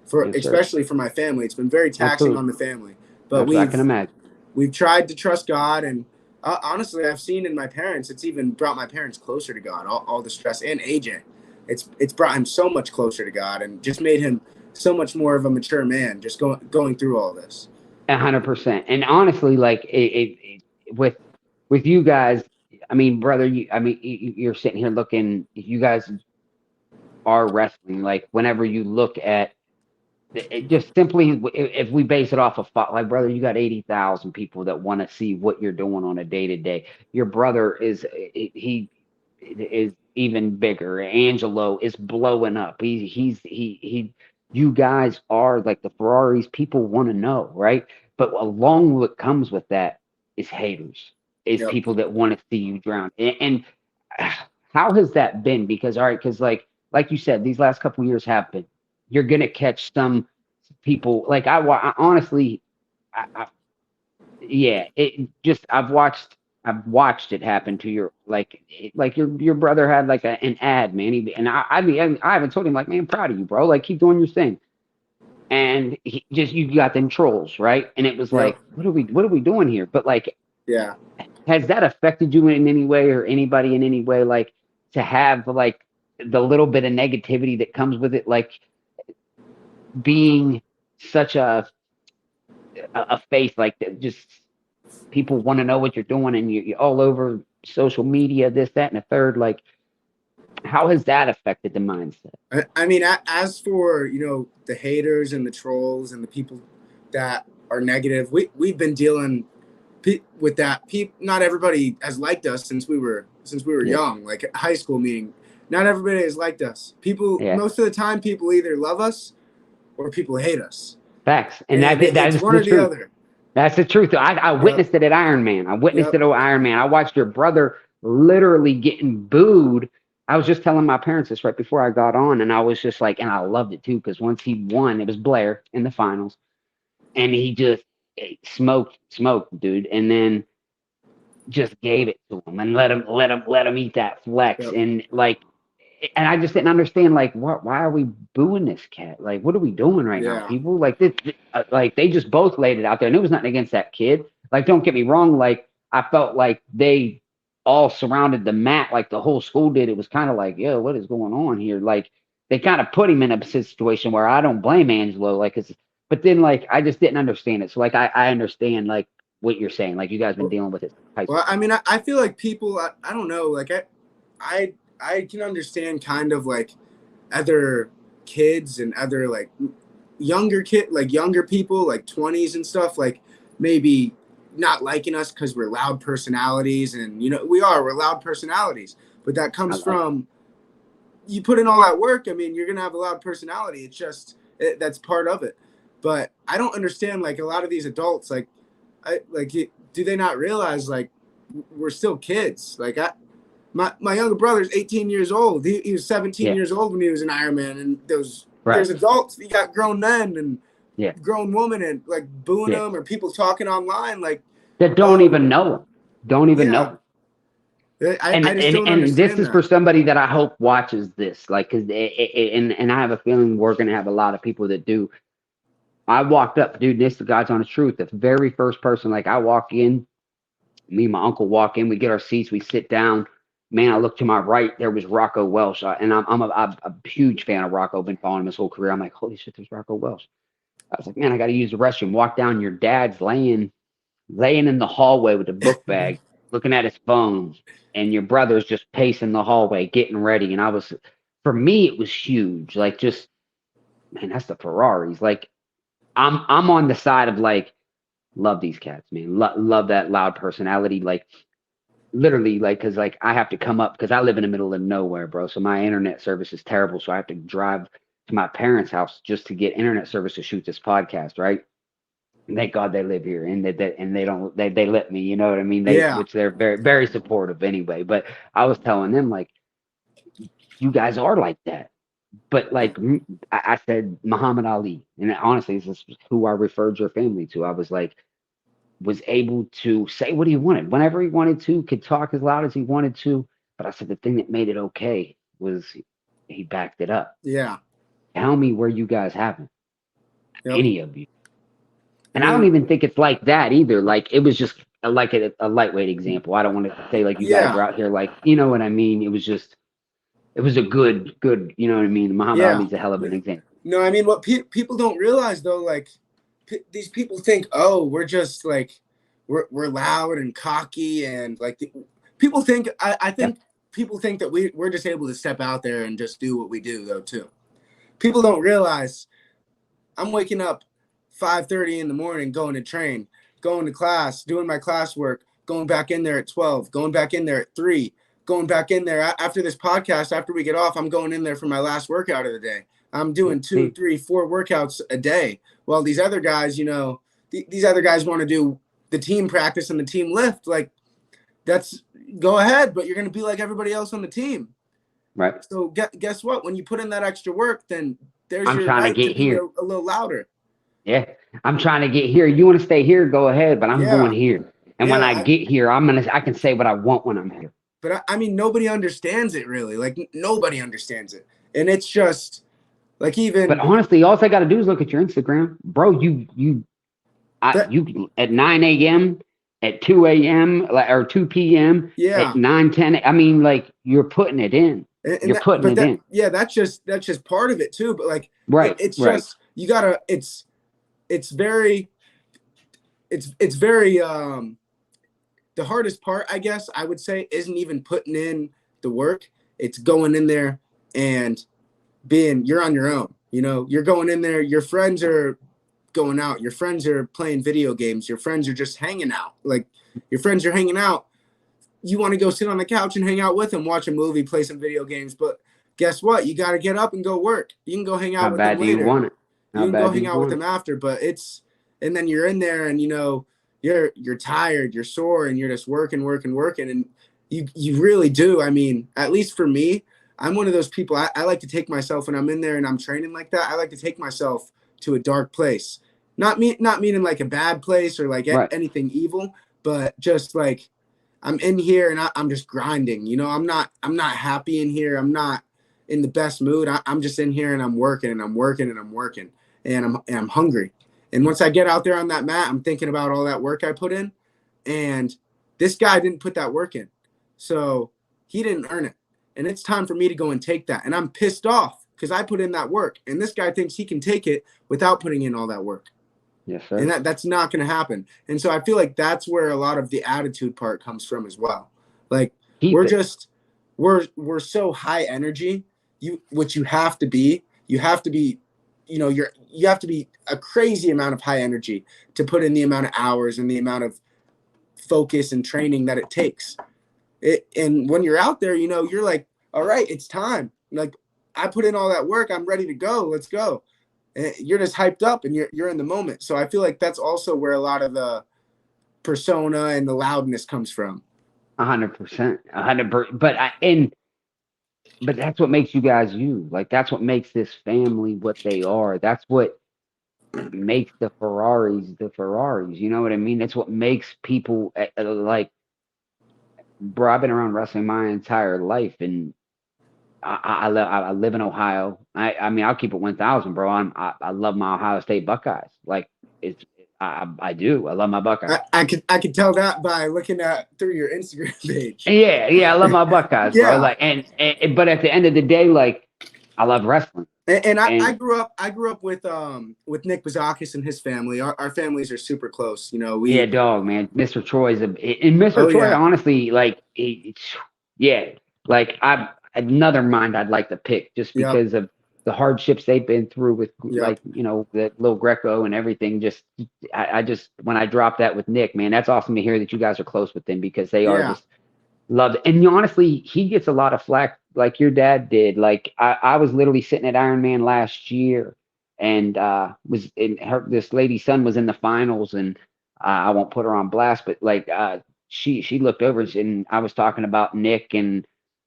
for, yes, sir. especially for my family. It's been very taxing Absolutely, on the family, but that's what I we've, can imagine. we've tried to trust God. And honestly, I've seen in my parents, it's even brought my parents closer to God, all the stress, and AJ, it's brought him so much closer to God and just made him so much more of a mature man, just going through all this. 100%. And honestly, like with you guys, I mean, brother, I mean, you're sitting here looking. You guys are wrestling. Like whenever you look at it just simply if we base it off of like brother, you got 80,000 people that want to see what you're doing on a day to day. Your brother he is even bigger. Angelo is blowing up. He you guys are like the Ferraris people want to know, right? But along what comes with that is haters, is Yep. people that want to see you drown. And how has that been? Because all right, because like you said, these last couple years have been you're gonna catch some people like I honestly, I yeah, it just I've watched it happen to your like your brother had like an ad man, and I haven't told him like man, I'm proud of you, bro, like keep doing your thing, and you got them trolls right, and it was Yep. like what are we doing here? But like, Yeah. has that affected you in any way or anybody in any way like to have like the little bit of negativity that comes with it, like being such a face like that, just people want to know what you're doing and you're all over social media, this, that, and a third. Like, how has that affected the mindset? I mean, as for the haters and the trolls and the people that are negative, we've been dealing with that. Not everybody has liked us since we were Yeah, young, like high school meeting. Not everybody has liked us. People, yeah, most of the time, people either love us or people hate us, facts, and and that it's is one the or the truth. other. That's the truth. I Yep. witnessed it at Iron Man. I witnessed Yep. it at Iron Man. I watched your brother literally getting booed. I was just telling my parents this right before I got on, and I was just like, and I loved it too, because once he won, it was Blair in the finals, and he just smoked, dude, and then just gave it to him and let him eat that flex, Yep. and like, and I just didn't understand like why are we booing this cat? Like, what are we doing right now, Yeah. people? Like this, like they just both laid it out there, and it was nothing against that kid. Like, don't get me wrong. Like, I felt like they all surrounded the mat, like the whole school did. It was kind of like, yo, what is going on here? Like, they kind of put him in a situation where I don't blame Angelo. Like, but then like I just didn't understand it. So like I understand like what you're saying. Like, you guys been Well, dealing with it since high well, school. I mean, I feel like people, I don't know, like I, I can understand kind of like other kids and other like younger people, like 20s and stuff, like maybe not liking us because we're loud personalities, and we're loud personalities, but that I comes love from you put in all that work. I mean, you're gonna have a loud personality. It's just that's part of it. But I don't understand like a lot of these adults, like do they not realize like we're still kids? Like my younger brother's 18 years old. He was 17 yeah, years old when he was in Ironman, and there's right, adults. You got grown men and yeah, grown women and like booing yeah. them, or people talking online like, That don't oh even know him. Don't even know yeah. him. I, And I just and don't and this understand is for that. somebody that I hope watches this, like, because and I have a feeling we're gonna have a lot of people that do. I walked up, dude. This is the God's honest truth. The very first person, like, I walk in, me and my uncle walk in, we get our seats, we sit down. Man, I look to my right, there was Rocco Welsh, and I'm a huge fan of Rocco. Been following him his whole career. I'm like, holy shit, there's Rocco Welsh. I was like, man, I got to use the restroom. Walk down, your dad's laying in the hallway with a book bag, looking at his phone, and your brother's just pacing the hallway, getting ready. And for me, it was huge. Like, just, man, that's the Ferraris. Like, I'm on the side of like, love these cats, man. Love that loud personality. Like, literally, like, because like I have to come up because I live in the middle of nowhere, bro. So my internet service is terrible. So I have to drive to my parents' house just to get internet service to shoot this podcast, right? Thank God they live here, and and they don't they let me, you know what I mean? Yeah. Which they're very supportive anyway. But I was telling them like, you guys are like that. But like, I said Muhammad Ali, and honestly, this is who I referred your family to. I was like, was able to say what he wanted whenever he wanted to, could talk as loud as he wanted to. But I said the thing that made it okay was he backed it up. Yeah. Tell me where you guys haven't, Yep. any of you. I And I don't mean, even think it's like that either. Like, it was just like a lightweight example. I don't want to say like you guys yeah. are out here like, you know what I mean. It was a good, you know what I mean. Muhammad Yeah. Ali's a hell of an example. No, I mean, what people don't realize though, like these people think, oh, we're just like we're loud and cocky, and like people think. I Yeah, think people think that we're just able to step out there and just do what we do though too. People don't realize I'm waking up 5:30 in the morning, going to train, going to class, doing my classwork, going back in there at 12, going back in there at 3, going back in there after this podcast. After we get off, I'm going in there for my last workout of the day. I'm yeah. doing two, See, 3, 4 workouts a day. Well, these other guys, these other guys want to do the team practice and the team lift. Like, that's go ahead, but you're going to be like everybody else on the team. right. So guess what? When you put in that extra work, then there's I'm your trying to right to get be here. a little louder. Yeah, I'm trying to get here. You want to stay here? Go ahead. But I'm going Yeah. here. And when Yeah. I get here, I can say what I want when I'm here. But I mean, nobody understands it really. Like nobody understands it, and it's just like But even honestly, all I got to do is look at your Instagram, bro. that. You at 9 a.m., at 2 a.m., or 2 p.m., at Yeah, 9:10. I mean, like, you're putting it in. and You're that, putting but it that, in. yeah, that's just part of it too. But like, Right, it's right. just you gotta. It's very it's very the hardest part, I guess I would say, isn't even putting in the work. It's going in there and you're on your own. You're going in there. Your friends are going out. Your friends are playing video games. Your friends are just hanging out. Like your friends are hanging out. You want to go sit on the couch and hang out with them, watch a movie, play some video games. But guess what? You got to get up and go work. You can go hang How out with them bad do you later. want it? You How can go bad do hang you out with want it? them after. But and then you're in there and, you're tired, you're sore, and you're just working. And you really do. I mean, at least for me, I'm one of those people. I like to take myself when I'm in there and I'm training like that. I like to take myself to a dark place, not meaning like a bad place or like Right. anything evil, but just like I'm in here and I'm just grinding. I'm not happy in here. I'm not in the best mood. I'm just in here and I'm working and I'm working and I'm working and I'm hungry. And once I get out there on that mat, I'm thinking about all that work I put in. And this guy didn't put that work in. So he didn't earn it. And it's time for me to go and take that. And I'm pissed off because I put in that work. And this guy thinks he can take it without putting in all that work. Yes, And sir. that's not going to happen. And so I feel like that's where a lot of the attitude part comes from as well. Like Keep we're it. just we're so high energy. What you have to be, you have to be a crazy amount of high energy to put in the amount of hours and the amount of focus and training that it takes. And when you're out there, you're like, all right, it's time. Like I put in all that work, I'm ready to go. Let's go. And you're just hyped up and you're in the moment. So I feel like that's also where a lot of the persona and the loudness comes from. 100%. 100%. But that's what makes you guys you. Like that's what makes this family what they are. That's what makes the Ferraris the Ferraris. You know what I mean? That's what makes people like, bro. I've been around wrestling my entire life, and I live in Ohio. I mean, I'll keep it 1,000, bro. I love my Ohio State Buckeyes. Like it's I do. I love my Buckeyes. I could tell that by looking at through your Instagram page. Yeah, yeah, I love my Buckeyes, bro. Yeah. Like, and but at the end of the day, like, I love wrestling. And I And grew up with Nick Bazakis and his family. Our families are super close. yeah, We dog, man. Mr. Troy's and Mr. oh Troy, yeah. honestly, like, yeah, like I another mind I'd like to pick just Yep. because of the hardships they've been through with, Yep. like, the little Greco and everything. Just I just when I dropped that with Nick, man, that's awesome to hear that you guys are close with them because they are Yeah. just love it. And honestly, he gets a lot of flack like your dad did. Like I was literally sitting at Iron Man last year and was in her this lady's son was in the finals and I won't put her on blast, but like she looked over and I was talking about Nick and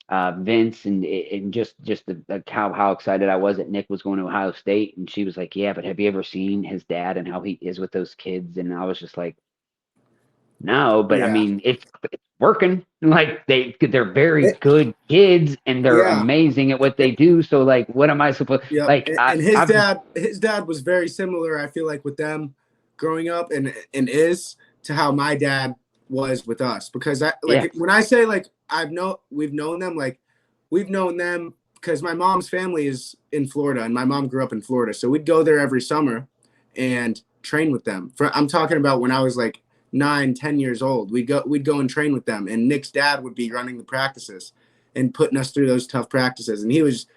Vince and just how excited I was that Nick was going to Ohio State and she was like, yeah, but have you ever seen his dad and how he is with those kids? And I was just like, no, but I Yeah. mean, it's working. Like they're very good kids and they're Yeah. amazing at what they do. So like, what am I supposed Yep. like? And his I've dad was very similar, I feel like, with them growing up and is to how my dad was with us. Because yeah, when I say like we've known them, like we've known them because my mom's family is in Florida and my mom grew up in Florida. So we'd go there every summer and train with them. I'm talking about when I was like 9, 10 years old. We'd go and train with them. And Nick's dad would be running the practices and putting us through those tough practices. And he was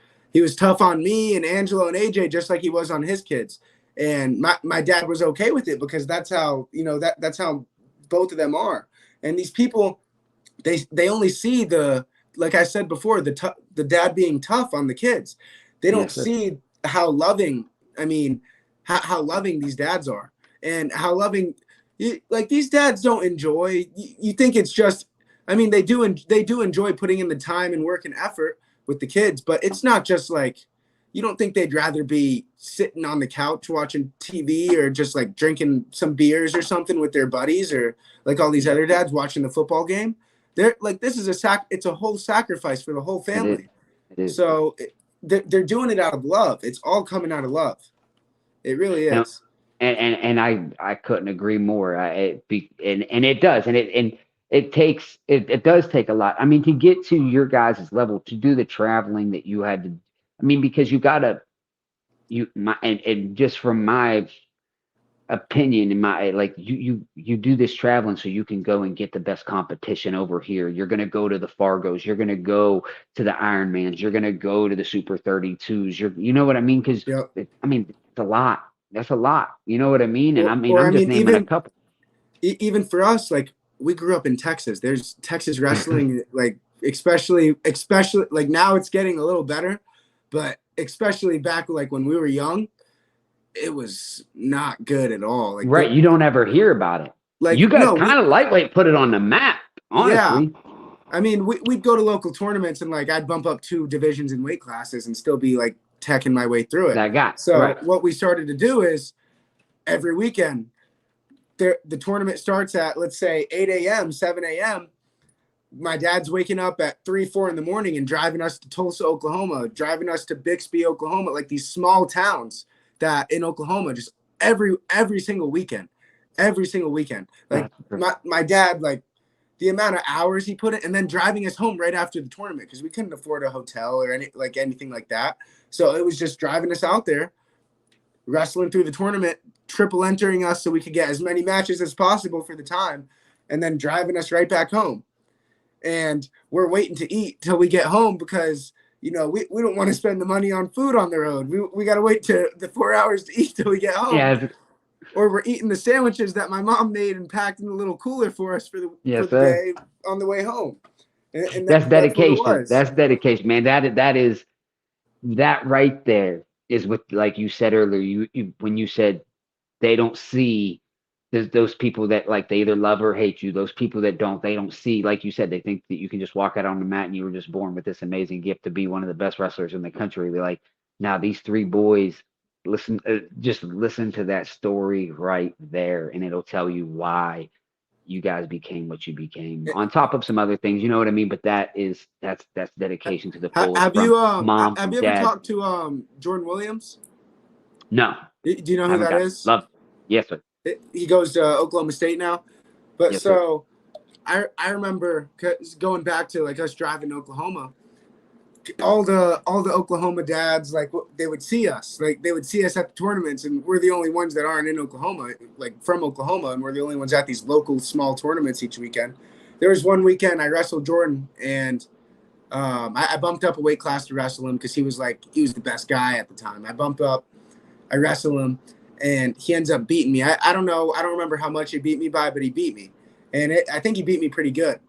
tough on me and Angelo and AJ just like he was on his kids. And my dad was okay with it because that's how that's how both of them are. And these people, they only see the, like I said before, the dad being tough on the kids. They don't yes, sir. see how loving, I mean, how loving these dads are and how loving, like these dads don't enjoy. You think it's just, I mean, they do enjoy putting in the time and work and effort with the kids, but it's not just like, you don't think they'd rather be sitting on the couch watching TV or just like drinking some beers or something with their buddies or like all these other dads watching the football game. They're like, this is it's a whole sacrifice for the whole It is. family. It is. So they're doing it out of love. It's all coming out of love. It really And is. and I couldn't agree more. And it does, and it does take a lot. I mean, to get to your guys' level, to do the traveling that you had to. I mean, because you gotta and just from my opinion in my like you do this traveling so you can go and get the best competition over here. You're going to go to the Fargos, you're going to go to the Ironmans, you're going to go to the Super 32s. You know what I mean? Because Yep. I mean it's a lot. That's a lot. You know what I mean? And Or, I mean or I'm I just mean, naming a couple. even for us, like we grew up in Texas. There's Texas wrestling, like especially like now it's getting a little better, but especially back like when we were young, it was not good at all. Like Right. You don't ever hear about it. You guys no, kind of lightweight put it on the map, yeah. honestly. I mean, we'd go to local tournaments and like I'd bump up 2 divisions in weight classes and still be like teching my way through it. That guy. So Right. what we started to do is every weekend, the tournament starts at, let's say, 8 a.m., 7 a.m. My dad's waking up at 3, 4 in the morning and driving us to Tulsa, Oklahoma, driving us to Bixby, Oklahoma, like these small towns that in Oklahoma, just every single weekend, every single weekend. Like my dad, like the amount of hours he put in, and then driving us home right after the tournament because we couldn't afford a hotel or anything like that. So it was just driving us out there, wrestling through the tournament, triple entering us so we could get as many matches as possible for the time, and then driving us right back home. And we're waiting to eat till we get home because we don't want to spend the money on food on the road. We got to wait to the 4 hours to eat till we get home. Yeah. Or we're eating the sandwiches that my mom made and packed in a little cooler for us for Yes, the sir. day on the way home. And That's that's what it dedication. was. That's dedication, man. That right there is what, like you said earlier, you when you said they don't see those people that like they either love or hate you. Those people that they don't see, like you said, they think that you can just walk out on the mat and you were just born with this amazing gift to be one of the best wrestlers in the country. They're like, now these three boys, just listen to that story right there, and it'll tell you why you guys became what you became. On top of some other things, you know what I mean. But that's dedication to the fullest Have from you mom, have from you ever dad. talked to Jordan Williams? No, Do you know I who haven't that got is? love. Yes, sir. He goes to Oklahoma State now. But Yes, sir. so I remember going back to like us driving to Oklahoma. All the Oklahoma dads, like they would see us, like they would see us at the tournaments, and we're the only ones that aren't in Oklahoma, like from Oklahoma, and we're the only ones at these local small tournaments each weekend. There was one weekend I wrestled Jordan, and I bumped up a weight class to wrestle him because he was the best guy at the time. I bumped up, I wrestle him, and he ends up beating me. I don't know, I don't remember how much he beat me by, but he beat me, and I think he beat me pretty good.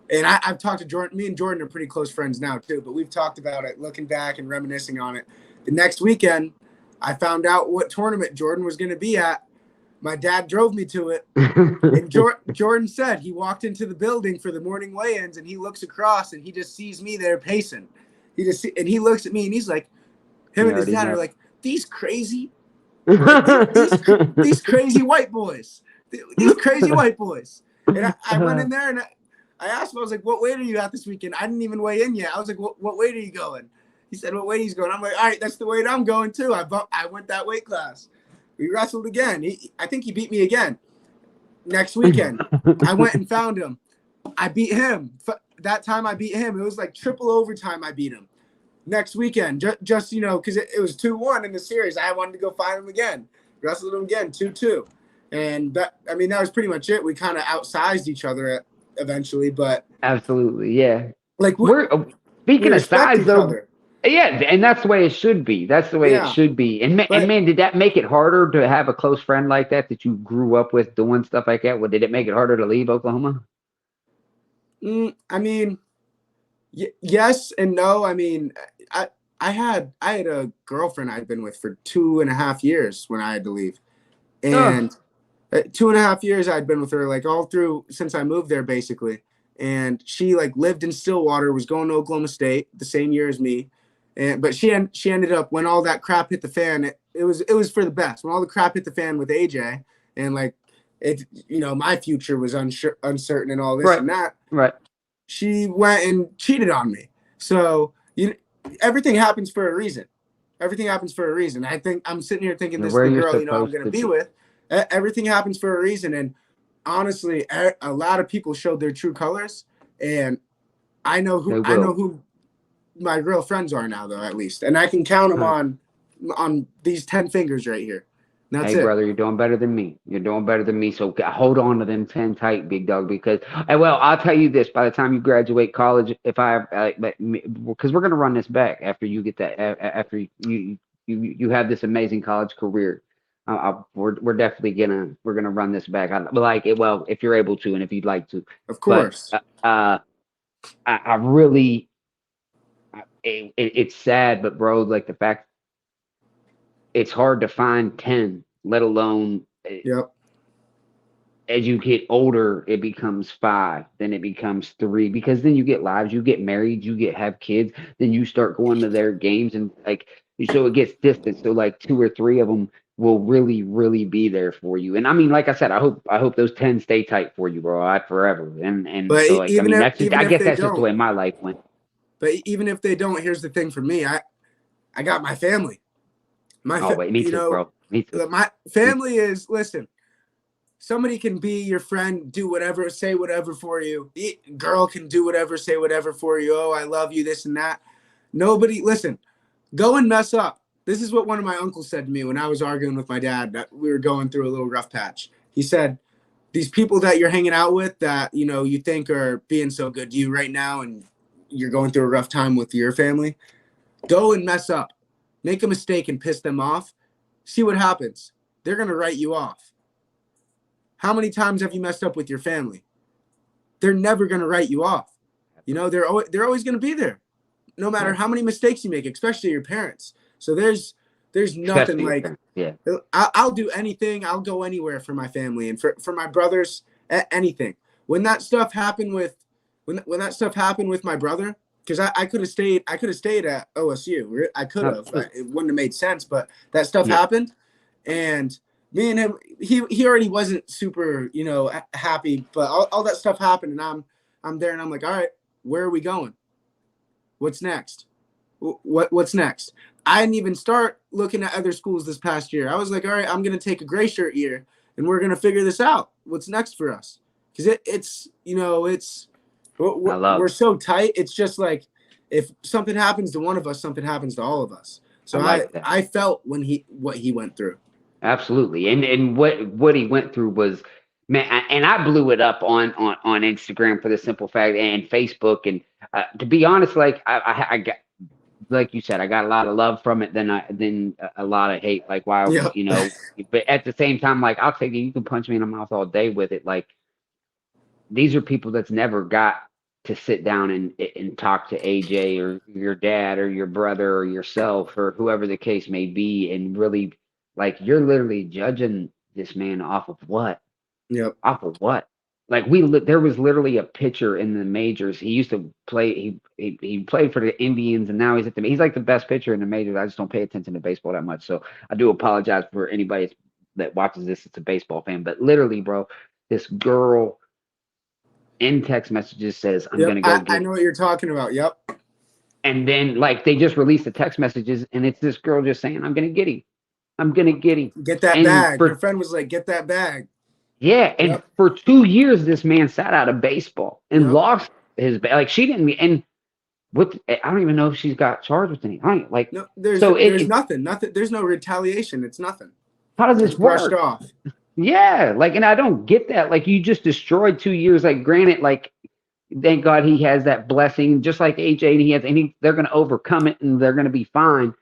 And I've talked to Jordan. Me and Jordan are pretty close friends now too. But we've talked about it, looking back and reminiscing on it. The next weekend, I found out what tournament Jordan was going to be at. My dad drove me to it, and Jordan said he walked into the building for the morning weigh-ins, and he looks across and he just sees me there pacing. And he looks at me and he's like, him You and his already dad are know. like, these crazy, like these crazy white boys, these crazy white boys. And I went in there and I asked him, I was like, what weight are you at this weekend? I didn't even weigh in yet. I was like, what weight are you going? He said, what weight he's going? I'm like, all right, that's the weight I'm going too. I went that weight class. We wrestled again. I think he beat me again. Next weekend, I went and found him. I beat him. That time I beat him. It was like triple overtime I beat him. Next weekend, just because it was 2-1 in the series. I wanted to go find him again. Wrestled him again, 2-2. And that was pretty much it. We kind of outsized each other eventually, but Absolutely, yeah. like We're we speaking of respect size each though. other. Yeah, and that's the way it should be. That's the way it Yeah. should be. And But man, did that make it harder to have a close friend like that you grew up with doing stuff like that? Well, did it make it harder to leave Oklahoma? I mean, yes and no. I mean, I had a girlfriend I'd been with for 2.5 years when I had to leave, Oh, and 2.5 years I'd been with her like all through since I moved there basically. And she like lived in Stillwater, was going to Oklahoma State the same year as me, but she ended up when all that crap hit the fan. It was for the best when all the crap hit the fan with AJ, and like it my future was uncertain and all this right, and that. right. She went and cheated on me. So everything happens for a reason. Everything happens for a reason. I think I'm sitting here thinking You're this is where the you're girl I'm supposed going to to be be. with. Everything happens for a reason. And honestly, a lot of people showed their true colors. And I know They will. who my real friends are now, though, at least. And I can count them on these 10 fingers right here. And that's Hey, it. brother, you're doing better than me. You're doing better than me. So hold on to them 10 tight, big dog. Because, well, I'll tell you this: by the time you graduate college, if I, because we're gonna run this back after you get that, after you have this amazing college career, we're definitely we're gonna run this back. Like it, well, if you're able to, and if you'd like to, Of but course. I really, it's sad, but bro, like the fact it's hard to find 10, let alone Yep. as you get older, it becomes 5, then it becomes 3, because then you get lives, you get married, you get have kids, then you start going to their games and like so it gets distant. So like 2 or 3 of them will really, really be there for you. And I mean, like I said, I hope those 10 stay tight for you, bro. I forever. And But so like I even mean if that's just I guess they that's just the don't, way my life went. here's the thing for me. I got my family. Oh wait, me too, bro. Me too. My family is, listen, somebody can be your friend, do whatever, say whatever for you. Girl can do whatever, say whatever for you. Oh, I love you, this and that. Nobody, listen, go and mess up. This is what one of my uncles said to me when I was arguing with my dad. That we were going through a little rough patch. He said, these people that you're hanging out with that, you think are being so good to you right now and you're going through a rough time with your family, go and mess up. Make a mistake and piss them off. See what happens. They're going to write you off. How many times have you messed up with your family? They're never going to write you off. They're always going to be there, no matter how many mistakes you make, especially your parents. So there's nothing Especially your like, parents. Yeah. I'll do anything. I'll go anywhere for my family and for my brothers, anything. When that stuff happened with my brother, because I could have stayed at OSU. I could have. It wouldn't have made sense, but that stuff happened, and me and him, he already wasn't super, happy. But all that stuff happened, and I'm there, and I'm like, all right, where are we going? What's next? What's next? I didn't even start looking at other schools this past year. I was like, all right, I'm gonna take a gray shirt year, and we're gonna figure this out. What's next for us? Because it's we're so tight. It's just like if something happens to one of us, something happens to all of us. So I felt what he went through. Absolutely. And what he went through was, man, and I blew it up on Instagram for the simple fact, and Facebook, and to be honest, like I got, like you said, I got a lot of love from it, then a lot of hate. Like, why, Yeah. But at the same time, like, I'll take it. You can punch me in the mouth all day with it. Like, these are people that's never got to sit down and talk to AJ or your dad or your brother or yourself or whoever the case may be, and really, like, you're literally judging this man off of what? Yep. Off of what? Like, there was literally a pitcher in the majors. He used to play. He played for the Indians, and now he's like the best pitcher in the majors. I just don't pay attention to baseball that much, so I do apologize for anybody that watches this. It's a baseball fan, but literally, bro, this girl in text messages says, I'm gonna go I get, know what you're talking about. Yep. and then like they just released the text messages, and it's this girl just saying, I'm gonna get him. I'm gonna get him. Get that And bag. Her friend was like, get that bag. and for 2 years, this man sat out of baseball and lost his bag. Like, she didn't, and what, I don't even know if she's got charged with anything. Like, No, there's nothing. There's no retaliation. It's nothing. How does this It's brushed work? off. Yeah, like, and I don't get that. Like, you just destroyed 2 years. Like, granted, like, thank God he has that blessing, just like AJ, and they're going to overcome it, and they're going to be fine.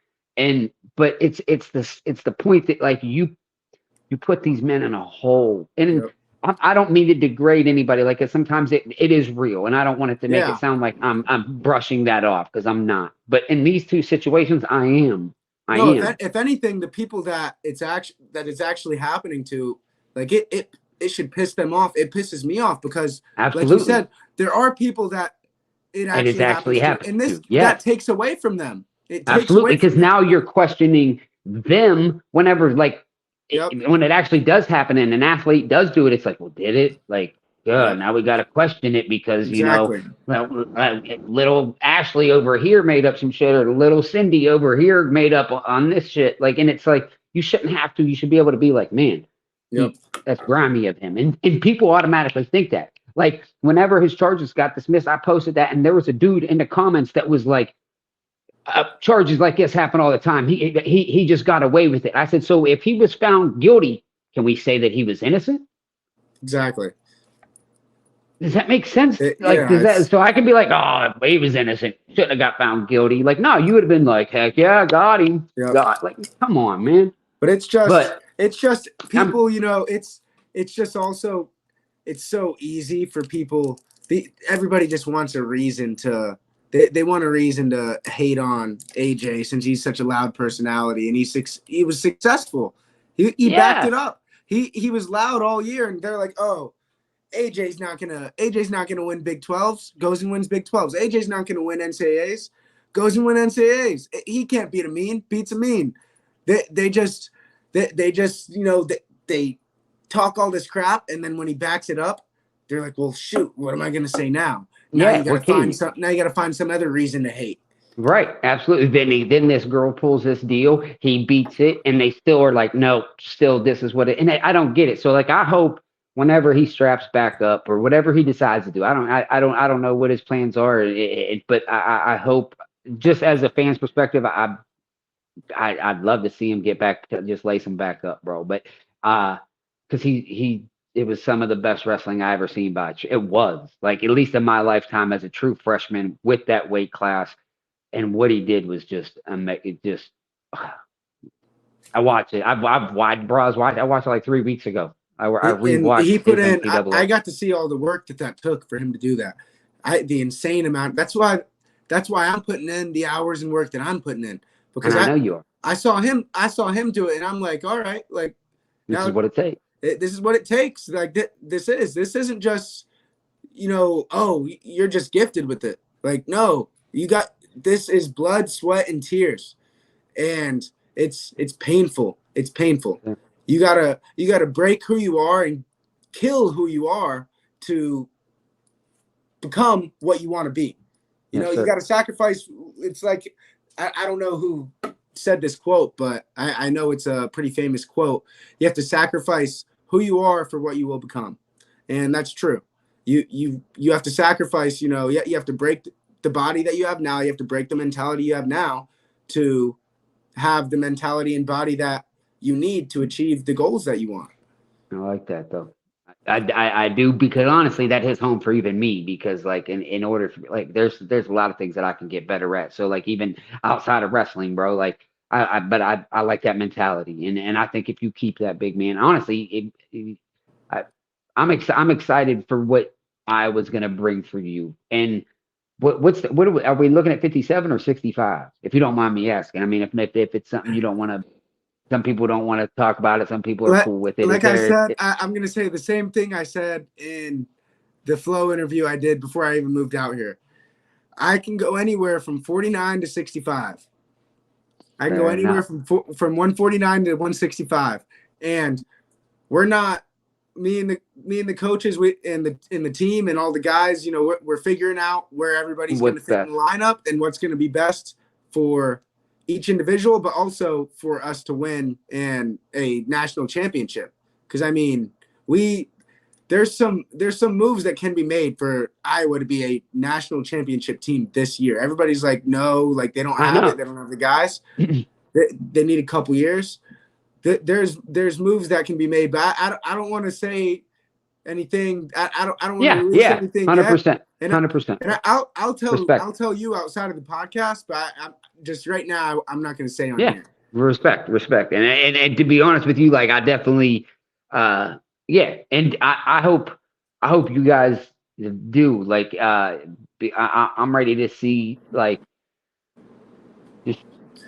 But it's the point that, like, you put these men in a hole, and I don't mean to degrade anybody. Like, sometimes it is real, and I don't want it to make it sound like I'm brushing that off, because I'm not. But in these two situations, I am. If anything, the people that it's actually happening to, like, it should piss them off. It pisses me off because, Absolutely. like you said, there are people that it actually happens to, and this that takes away from them. It takes Absolutely, away from because now you're questioning them whenever, like, when it actually does happen and an athlete does do it. It's like, well, did it? Like, now we got to question it because little Ashley over here made up some shit, or little Cindy over here made up on this shit. Like, and it's like, you shouldn't have to. You should be able to be like, man, that's grimy of him, and people automatically think that. Like, whenever his charges got dismissed, I posted that, and there was a dude in the comments that was like, charges like this happen all the time. He just got away with it. I said, so if he was found guilty, can we say that he was innocent? Exactly. Does that make sense? So I can be like, oh, he was innocent, shouldn't have got found guilty. Like, no, you would have been like, heck yeah, got him. Like, come on, man. But it's just people, it's just also, it's so easy for people. Everybody just wants a reason to they want a reason to hate on AJ since he's such a loud personality and he was successful. He backed it Yeah, up. He was loud all year, and they're like, oh, AJ's not gonna win Big 12s. Goes and wins Big 12s. AJ's not gonna win NCAAs. Goes and win NCAAs. He can't beat a mean. Beats a mean. They just they just they talk all this crap, and then when he backs it up, they're like, well, shoot, what am I gonna say now? Now you yeah. gotta What can find you? some. Now you gotta find some other reason to hate. Right, absolutely. Then this girl pulls this deal. He beats it, and they still are like, no, still this is what it. And I don't get it. So like, I hope whenever he straps back up or whatever he decides to do, I don't know what his plans are. But I hope, just as a fan's perspective, I'd love to see him get back to just lace him back up, bro. But because he it was some of the best wrestling I ever seen by. It was like, at least in my lifetime as a true freshman with that weight class, and what he did was just it just I watched it. I've watched, bro. I watched it like 3 weeks ago. I And he rewatched put his in. I NCAA. got to see all the work that took for him to do that. The insane amount. That's why I'm putting in the hours and work that I'm putting in And because I know you are. I saw him do it, and I'm like, all right, like This is now what it takes. this is what it takes. Like this isn't just oh, you're just gifted with it. Like, no, you got this is blood, sweat, and tears, and it's painful. It's painful. You gotta break who you are and kill who you are to become what you want to be. Yes, You sir. gotta sacrifice. It's like I don't know who said this quote, but I know it's a pretty famous quote. You have to sacrifice who you are for what you will become, and that's true. You have to sacrifice. You have to break the body that you have now. You have to break the mentality you have now to have the mentality and body that you need to achieve the goals that you want. I like that though. I do, because honestly that hits home for even me, because like in order for, like, there's a lot of things that I can get better at. So like, even outside of wrestling, bro, like I like that mentality, and I think if you keep that, big man, honestly, I, I'm excited for what I was gonna bring for you. And what are we looking at, 57 or 65? If you don't mind me asking. I mean, if it's something you don't want to, some people don't want to talk about it. Some people are Like, cool with it. Is like I there? said, I'm going to say the same thing I said in the flow interview I did before I even moved out here. I can go anywhere from 49 to 65. I can go Fair anywhere enough. from 149 to 165, and we're not me and the coaches and the team and all the guys. We're figuring out where everybody's going to What's fit in best? the lineup and what's going to be best for each individual, but also for us to win in a national championship. Because I mean, we there's some moves that can be made for Iowa to be a national championship team this year. Everybody's like, no, like they don't I have it. know. They don't have the guys. They need a couple years. There's moves that can be made, but I don't want to say anything. I don't want to Yeah, release yeah, anything hundred yet. percent, And 100%. I'll tell Respect. I'll tell you outside of the podcast, but I'm just right now I'm not going to say on Yeah, here. respect. And to be honest with you, like, I definitely, yeah. And I hope you guys do, like, I'm ready to see, like, just,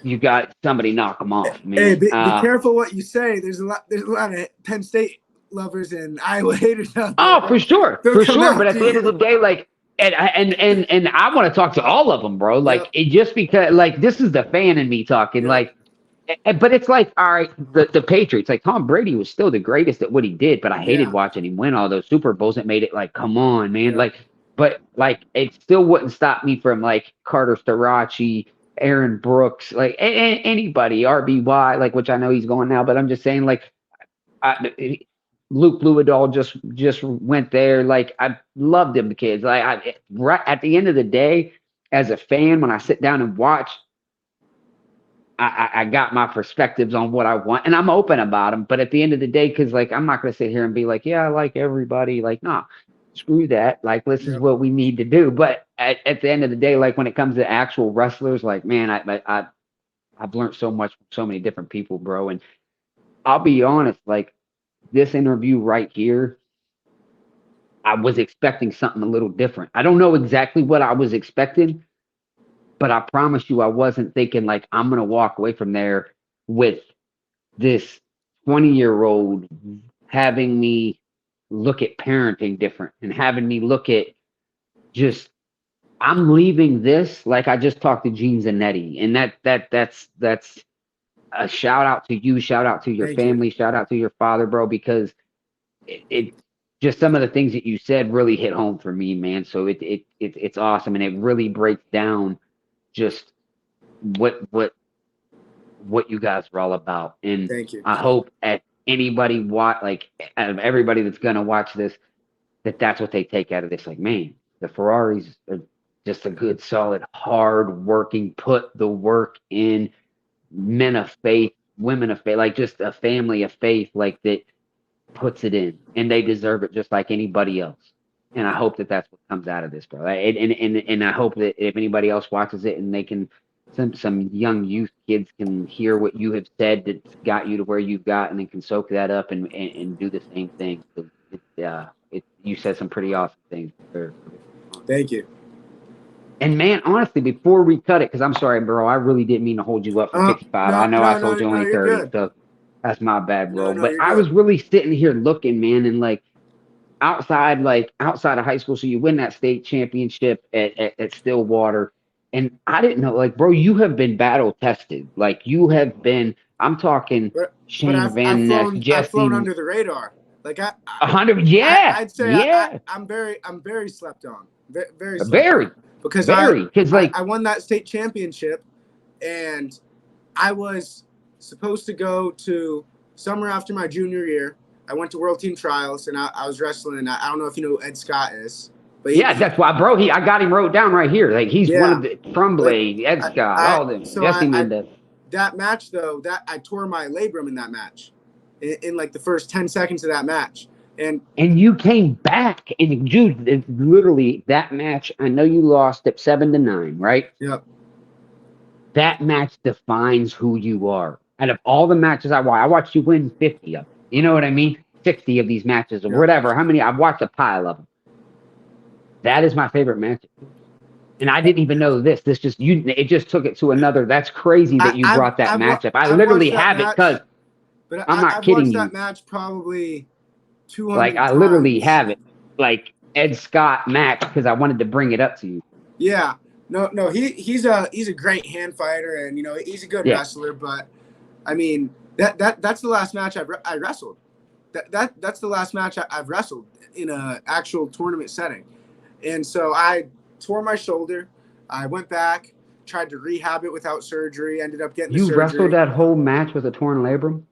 you got somebody knock them off, Hey, man. be careful what you say. There's a lot of Penn State lovers and Iowa haters out there. Oh, They'll, they'll for come sure. But after at the end of the you. day, like, and I want to talk to all of them, bro. Like, Yep. it just because, like, this is the fan in me talking. Yep. Like, but it's like, all right, the Patriots, like, Tom Brady was still the greatest at what he did, but I hated Yeah. watching him win all those Super Bowls. It made it like, come on, man. Yep. Like, but like, it still wouldn't stop me from, like, Carter Starachi, Aaron Brooks, like, anybody, RBY, like, which I know he's going now, but I'm just saying, like, Luke Blumendahl just went there. Like, I loved them, the kids. Like, right at the end of the day, as a fan, when I sit down and watch, I got my perspectives on what I want, and I'm open about them. But at the end of the day, because, like, I'm not going to sit here and be like, yeah, I like everybody. Like, no, screw that. Like, this is Yep. what we need to do. But at the end of the day, like, when it comes to actual wrestlers, like, man, I've learned so much from so many different people, bro. And I'll be honest, like, this interview right here, I was expecting something a little different. I don't know exactly what I was expecting, but I promise you, I wasn't thinking like I'm gonna walk away from there with this 20-year-old having me look at parenting different and having me look at just I'm leaving this like I just talked to Gene Zanetti, and that's a shout out to you, shout out to your Thank you. family, shout out to your father, bro, because it just some of the things that you said really hit home for me, man. So it's awesome, and it really breaks down just what what what you guys are all about. And Thank you. I hope at anybody watch like out of everybody that's gonna watch this that that's what they take out of this. Like, man, the Ferraris are just a good, solid, hard working, put the work in men of faith, women of faith, like just a family of faith, like that puts it in, and they deserve it just like anybody else. And I hope that that's what comes out of this, bro. And I hope that if anybody else watches it and they can, some young youth kids can hear what you have said that's got you to where you've got, and then can soak that up and do the same thing. You said some pretty awesome things. Thank you. And man, honestly, before we cut it, because I'm sorry, bro, I really didn't mean to hold you up for 55. I No, know I no, told no, you no, only you're 30, good. so that's my bad, No, bro. no, But you're I was good. really sitting here looking, man, and like outside of high school, so you win that state championship at Stillwater. And I didn't know, like, bro, you have been battle tested. Like you have been, I'm talking But Shane Van Ness, I've flown Jesse, under the radar. Like 100. Yeah, I'd say yeah, I'm very slept on. Very slept very, on because very. Because like, I won that state championship, and I was supposed to go to summer after my junior year. I went to World Team Trials, and I was wrestling. I don't know if you know who Ed Scott is, but yeah, that's why, bro. I got him wrote down right here. Like he's one yeah, of the from like Blade, Ed Scott, all them, Jesse I Mendez. that match though, that I tore my labrum in that match, in like the first 10 seconds of that match, and And you came back, and dude, it's literally that match. I know you lost it 7-9, right? yep. That match defines who you are. Out of all the matches I watched you win 50 of them. You know what I mean? 60 of these matches or Yep. whatever. How many? I've watched a pile of them. That is my favorite match. And I didn't even know this. This just you. It just took it to another. That's crazy that you brought that match up. I I've literally watched that have it match, because but I'm not I've kidding watched you. that match probably 200 Like I times. literally have it. Like Ed Scott match because I wanted to bring it up to you. Yeah, no, he's a great hand fighter, and he's a good Yeah. wrestler. But I mean that's the last match I wrestled. That's the last match I've wrestled in a actual tournament setting, and so I tore my shoulder. I went back, tried to rehab it without surgery. Ended up getting the You wrestled surgery. that whole match with a torn labrum?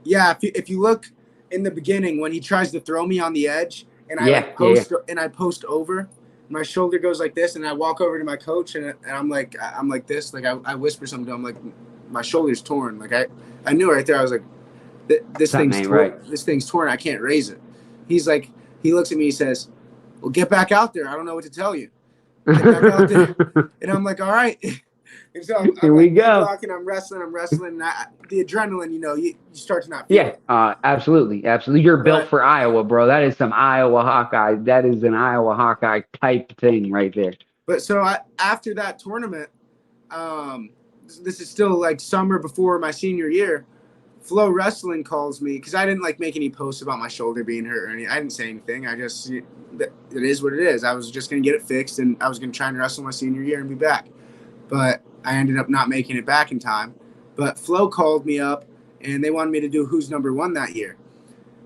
Yeah, if you look in the beginning when he tries to throw me on the edge, and I Yeah, I post over, my shoulder goes like this, and I walk over to my coach, and I'm like this, like I whisper something to him, like my shoulder's torn. Like I knew right there. I was like, this Something thing's ain't torn. right. This thing's torn. I can't raise it. He's like, he looks at me. He says, "Well, get back out there. I don't know what to tell you. Get back out there." And I'm like, "All right." And so Here I'm we like go. blocking. I'm wrestling. And the adrenaline, you start to not feel it. Absolutely. You're built But for Iowa, bro. That is some Iowa Hawkeye. That is an Iowa Hawkeye type thing right there. so after that tournament, this is still like summer before my senior year. Flow Wrestling calls me because I didn't like make any posts about my shoulder being hurt or anything. I didn't say anything. I just it is what it is. I was just gonna get it fixed, and I was gonna try and wrestle my senior year and be back. But I ended up not making it back in time. But Flow called me up, and they wanted me to do Who's Number One that year.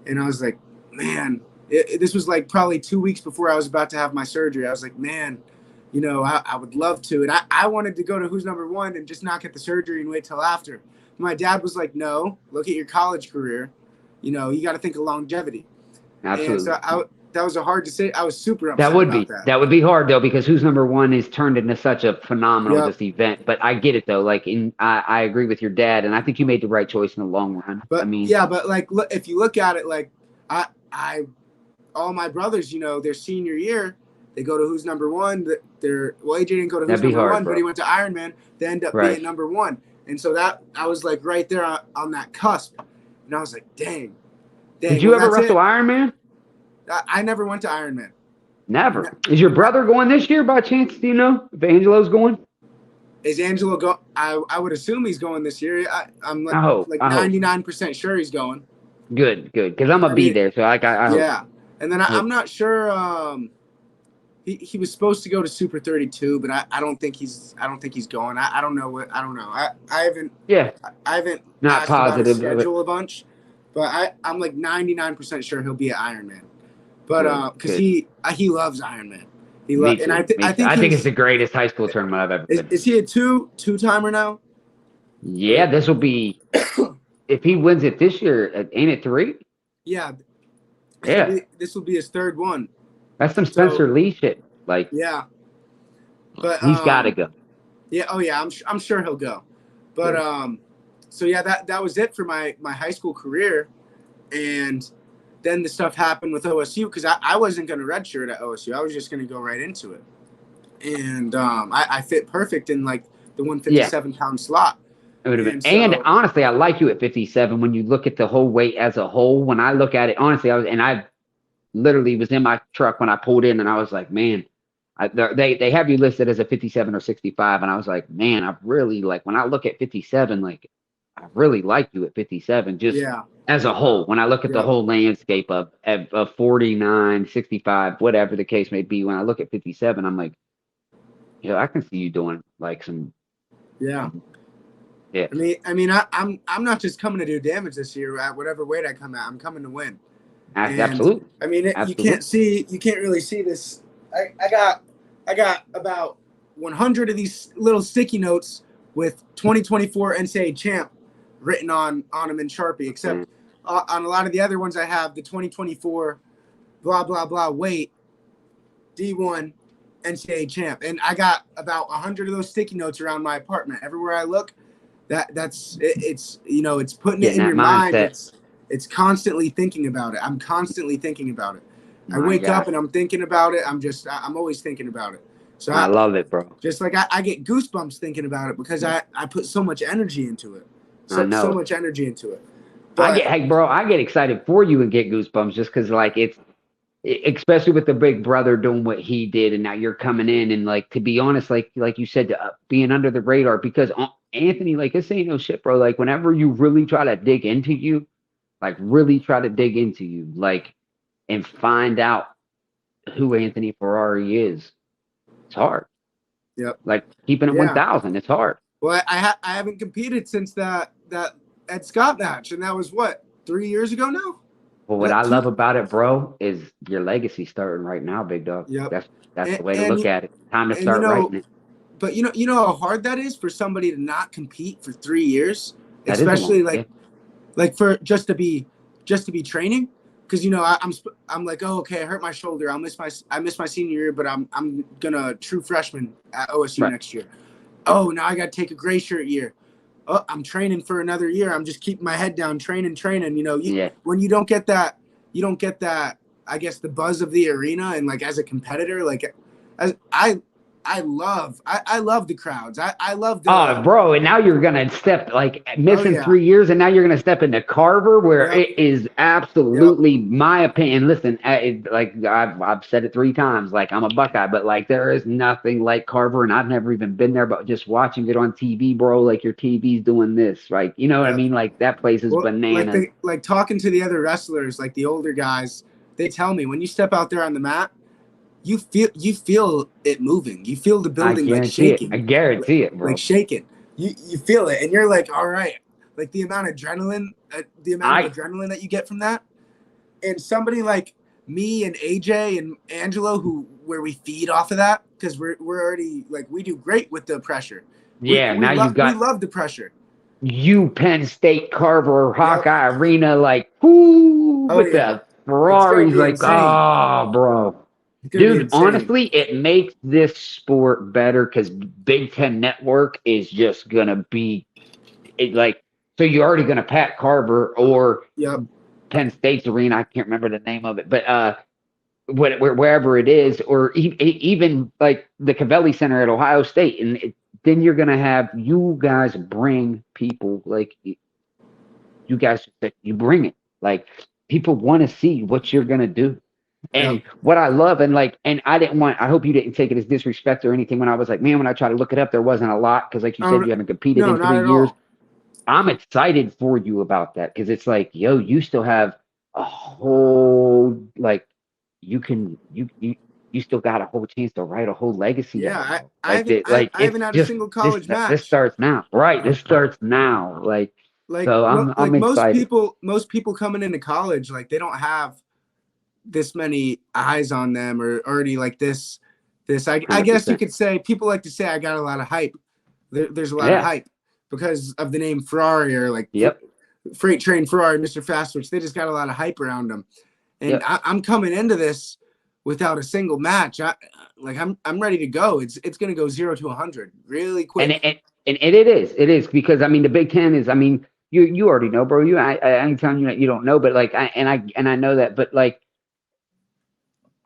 And I was like, man, this was like probably 2 weeks before I was about to have my surgery. I was like, man, I would love to. And I wanted to go to Who's Number One and just not get the surgery and wait till after. My dad was like, no, look at your college career. You got to think of longevity. Absolutely. And so that was a hard decision. I was super upset about that. That would be hard though, because Who's Number One is turned into such a phenomenal Yep. just event. But I get it though. Like I agree with your dad, and I think you made the right choice in the long run. But I mean, yeah, but like, look, if you look at it, like all my brothers, their senior year, they go to Who's Number One. AJ didn't go to Who's Number One, but he went to Ironman. They end up being number one. And so that I was like right there on that cusp, and I was like, dang. Did you ever wrestle Ironman? I never went to Ironman. Never. Is your brother going this year by chance? Do you know if Angelo's going? Is Angelo go? I would assume he's going this year. I'm like I hope. 99% sure he's going. Good, good. Because I'm gonna I be mean, there, so I hope. yeah. And then I hope. I'm not sure. He was supposed to go to Super 32, but I don't think he's going. I don't know what I don't know. Yeah, I haven't not asked about his positive, but schedule a bunch, but I'm like 99% sure he'll be at Ironman. good, But because good. he loves Ironman. Me And too. Me I too. think I think it's he's the greatest high school tournament I've ever been to. is he a two timer now? Yeah, Or this will be if he wins it this year. Ain't it three? yeah, Yeah, this will be his third one. that's some So Spencer Lee shit. Like yeah, but he's got to go. yeah, oh yeah, I'm sure he'll go. But Good. so yeah, that was it for my high school career, and then the stuff happened with OSU because I wasn't going to redshirt at OSU. I was just going to go right into it, and I fit perfect in like the Yeah, 157-pound slot, it would have been. and And so honestly, I like you at 57 when you look at the whole weight as a whole. When I look at it, honestly, I literally was in my truck when I pulled in, and I was like, man, they have you listed as a 57 or 65, and I was like, man, I really like when I look at 57, like I really like you at 57, just yeah, as a whole. When I look at the yep, whole landscape of 49, 65, whatever the case may be, when I look at 57, I'm like, I can see you doing like some, yeah. yeah, I'm not just coming to do damage this year at whatever weight I come at. I'm coming to win. And absolutely, I mean, absolutely. you can't really see this. I got about 100 of these little sticky notes with 2024 NCAA champ written on them in Sharpie. Man. Except on a lot of the other ones, I have the 2024 blah blah blah weight D1 NCAA champ, and I got about 100 of those sticky notes around my apartment. Everywhere I look, it's it's putting it Getting in that your mind. mindset. It's constantly thinking about it. I'm constantly thinking about it. I My wake up gosh, and I'm thinking about it. I'm always thinking about it. So I love it, bro. just like I get goosebumps thinking about it because I put so much energy into it. I So know. much energy into it. I get, But hey, bro, I get excited for you and get goosebumps just because, like, especially with the big brother doing what he did, and now you're coming in, and like, to be honest, like you said, being under the radar, because Anthony, like, this ain't no shit, bro. Like, whenever you really try to dig into you, like, really try to dig into you, like, and find out who Anthony Ferrari is, it's hard. yep, Like, keeping it yeah. 1,000, it's hard. Well, I haven't competed since that Ed Scott match, and that was what 3 years ago now. But what That I two. love about it, bro, is your legacy starting right now, big dog. Yep. That's And the way to look and at it. Time to and start writing it. but you know how hard that is for somebody to not compete for 3 years, That is a long, especially yeah, like for just to be training. Because I'm like, oh, okay, I hurt my shoulder. I miss my senior year, but I'm gonna true freshman at OSU right, next year. Oh, now I got to take a gray shirt year. Oh, I'm training for another year. I'm just keeping my head down, training. yeah. When you don't get that, I guess the buzz of the arena, and like as a competitor, like as I love the crowds. I love Oh, the bro, and now you're gonna step like oh missing yeah, 3 years, and now you're gonna step into Carver, where yep, it is yep, absolutely my opinion. Listen, like I've said it 3 times, like I'm a Buckeye, but like there is nothing like Carver, and I've never even been there, but just watching it on TV, bro, like your TV's doing this, right? You know what I yep. mean? Like that place is Well, bananas. like talking to the other wrestlers, like the older guys, they tell me when you step out there on the mat, you feel it moving. You feel the I building like guarantee it. I shaking, guarantee it, like bro. shaking. You feel it, and you're like, all right. Like the amount of I adrenaline that you get from that, and somebody like me and AJ and Angelo, where we feed off of that because we're already like we do great with the pressure. yeah. Now you We got love the pressure. Penn State, Carver, Yep. Hawkeye Arena, like whoo, Oh with yeah. the It's gonna Ferraris, be like insane. oh, bro. It's gonna be Dude, insane. honestly, it makes this sport better because Big Ten Network is just gonna be like. So you're already gonna Pat Carver or Yep. Penn State's arena. I can't remember the name of it, but wherever it is, or even like the Cavelli Center at Ohio State, and then you're gonna have you guys bring people like you guys. You bring it like people want to see what you're gonna do. Yep. And what I love, and like, and I hope you didn't take it as disrespect or anything when I was like, man, when I try to look it up, there wasn't a lot. Cause like you Oh, said, you haven't competed no, in not 3 years. at I'm excited for you about that. Cause it's like, yo, you still have a whole, like, you still got a whole chance to write a whole legacy Yeah, out, bro. Like that, like I it's haven't had a just single college this match. starts now. Right. This starts now. Like, so I'm Like excited. most people coming into college, like they don't have this many eyes on them or already like this. I guess you 100%. could say people like to say I got a lot of hype. There's a lot of Yeah. hype because of the name Ferrari or like Yep. Freight Train Ferrari, Mr. Fast Switch. They just got a lot of hype around them, and Yep. I'm coming into this without a single match. I'm ready to go. It's gonna go 0 to 100 really And quick. and it is because I mean the Big Ten is I mean you already know, bro. I ain't telling you that you don't know, but like I know that, but like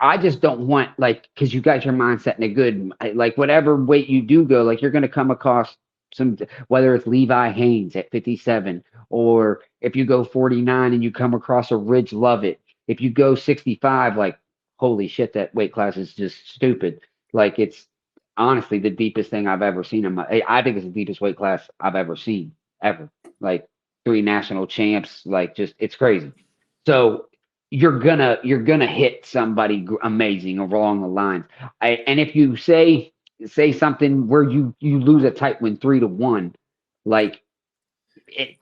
I just don't want like because you got your mindset in a good like whatever weight you do go, like you're gonna come across some whether it's Levi Haynes at 57 or if you go 49 and you come across a Ridge Lovett. If you go 65, like holy shit, that weight class is just stupid. Like it's honestly the deepest thing I've ever seen in my I think it's the deepest weight class I've ever seen ever. Like 3 national champs, like just it's crazy. So you're gonna hit somebody amazing along the lines. And if you say something where you lose a tight win 3-1, like it,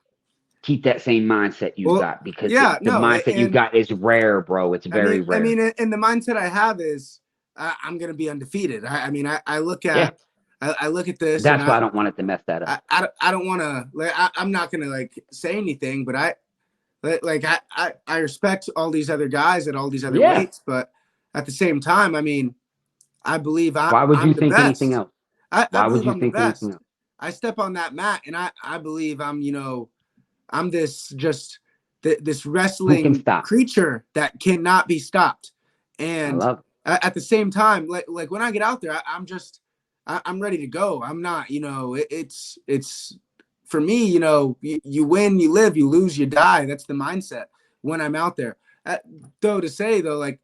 keep that same mindset you've Well, got because yeah, the no, mindset you've and got is rare, bro. It's very I rare. mean, and the mindset I have is I'm going to be undefeated. I mean, Yeah, I look at this and that's why I don't want it to mess that up. I don't want to like I'm not going to like say anything, but I respect all these other guys at all these other Yeah. weights, but at the same time, I mean, I believe Why would you I'm the think anything best. else? I Why would believe you I'm the think anything best. else? I step on that mat and I believe I'm, you know, I'm this just this Who can wrestling stop? creature that cannot be stopped. I And love it. at the same time, like when I get out there, I'm just I'm ready to go. I'm not, you know, it's for me, you know, you win, you live, you lose, you die. That's the mindset when I'm out there. Though to say though, like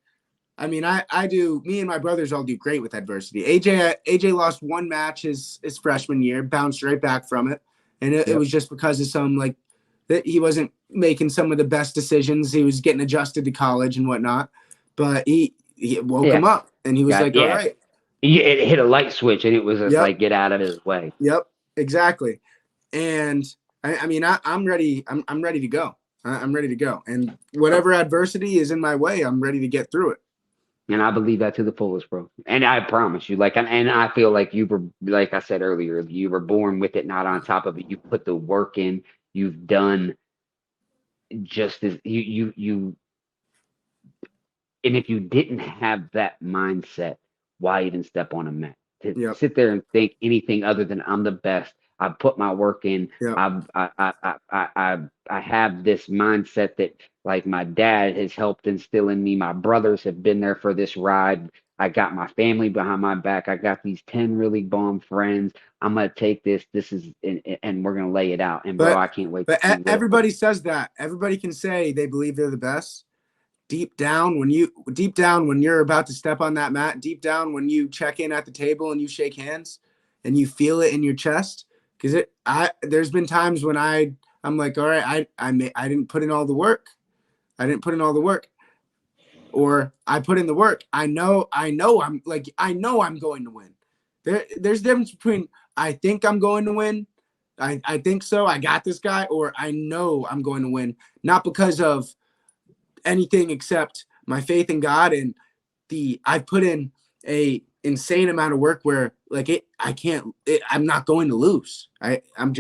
I mean, I do. Me and my brothers all do great with adversity. AJ lost one match his freshman year, bounced right back from it, and it Yep. was just because of some like that he wasn't making some of the best decisions. He was getting adjusted to college and whatnot, but he woke him Yeah. up, and he was Got like, "All yeah. right, It hit a light switch and it was just yep, like get out of his way. yep, exactly." And I mean, I'm ready. I'm ready to go. I'm ready to go, and whatever adversity is in my way, I'm ready to get through it. And I believe that to the fullest, bro. And I promise you, like, and I feel like you were, like I said earlier, you were born with it, not on top of it. You put the work in. You've done just as and if you didn't have that mindset, why even step on a mat? To Yep, sit there and think anything other than I'm the best. I've put my work in. yep. I have this mindset that like my dad has helped instill in me. My brothers have been there for this ride. I got my family behind my back. I got these 10 really bomb friends. I'm gonna take this. This is and we're gonna lay it out. And bro, But I can't wait to see what everybody says that. Everybody can say they believe they're the best. Deep down when you're about to step on that mat, deep down when you check in at the table and you shake hands and you feel it in your chest, because it I there's been times when I'm like, all right, I didn't put in all the work. I didn't put in all the work, or I put in the work. I know I'm going to win. There's a difference between I think I'm going to win. I think so. I got this guy, or I know I'm going to win, not because of anything except my faith in God and I've put in a insane amount of work where like I'm not going to lose. I'm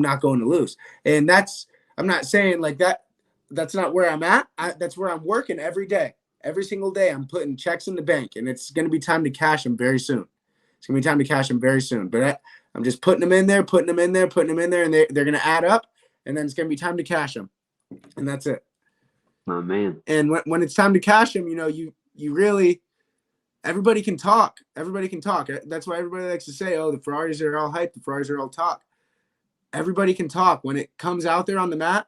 not going to lose. And I'm not saying like that's not where I'm at. That's where I'm working every day. Every single day I'm putting checks in the bank and it's going to be time to cash them very soon. It's going to be time to cash them very soon. But I'm just putting them in there, putting them in there, putting them in there, and they're going to add up and then it's going to be time to cash them. And that's it. my man. And when it's time to cash them, you know, you really everybody can talk. Everybody can talk. That's why everybody likes to say, "Oh, the Ferraris are all hype. The Ferraris are all talk." Everybody can talk. When it comes out there on the mat,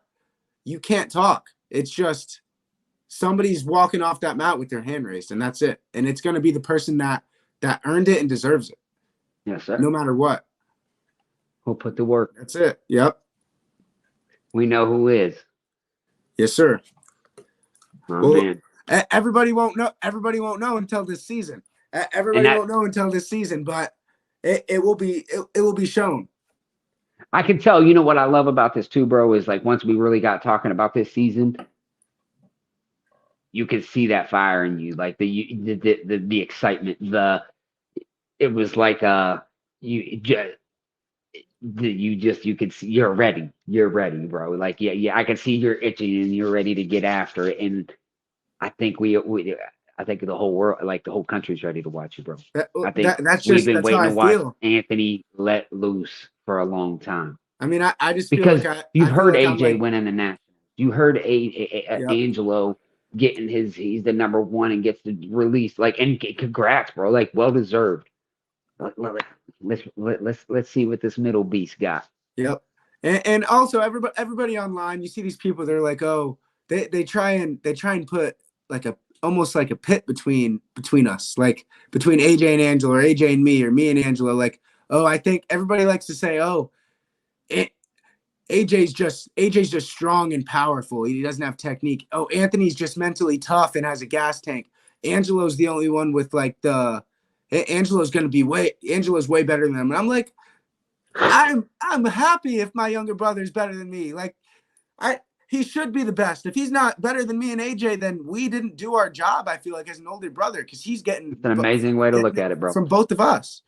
you can't talk. It's just somebody's walking off that mat with their hand raised, and that's it. And it's going to be the person that earned it and deserves it, Yes, no sir. matter what. Who'll put the work? That's it. Yep. We know who is. Yes, sir. Oh Well, man. everybody won't know. Everybody won't know until this season. And Everybody that won't know until this season, but it will be shown. I can tell, you know what I love about this too, bro, is like once we really got talking about this season, you could see that fire in you, like the excitement. It was like you just you could see you're ready, bro. Like yeah, I can see you're itching and you're ready to get after it. And I think I think the whole world, like the whole country's ready to watch you, bro. I think we've been That's how waiting I to watch feel. Anthony let loose for a long time. I mean, I just feel like Because you've I feel heard like I'm AJ like, winning the national. You heard yep, Angelo getting he's the number one and gets the release. Like, and congrats, bro. Like, well deserved. Let's see what this middle beast got. yep. And also everybody online, you see these people, they're like, oh, they try and put like a almost like a pit between us, like between AJ and Angelo, or AJ and me, or me and Angelo. Like, oh, I think everybody likes to say, oh, it, AJ's just strong and powerful. He doesn't have technique. Oh, Anthony's just mentally tough and has a gas tank. Angelo's the only one with like the Angelo's way better than them. And I'm like, I'm happy if my younger brother's better than me. Like I he should be the best. If he's not better than me and AJ, then we didn't do our job, I feel like, as an older brother, because he's It's an amazing way to look at it, bro. from both of us.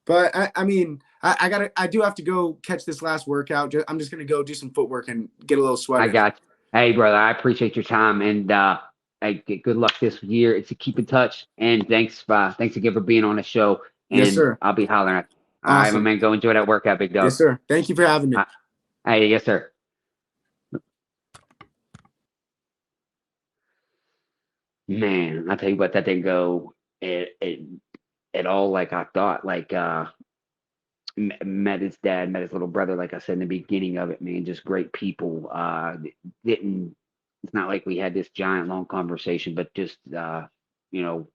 But I mean, I do have to go catch this last workout. I'm just gonna go do some footwork and get a little sweat I in. got you. Hey, brother, I appreciate your time and hey, good luck this year. It's a keep in touch and thanks again for being on the show. Yes, And sir. I'll be hollering at you. All right, my Awesome. man, go enjoy that workout, big dog. Yes, sir. Thank you for having me. Uh, hey, yes, sir. Man, I tell you what, that didn't go at all like I thought. Like met his dad, met his little brother, like I said in the beginning of it, man, just great people. Didn't it's not like we had this giant long conversation, but just you know,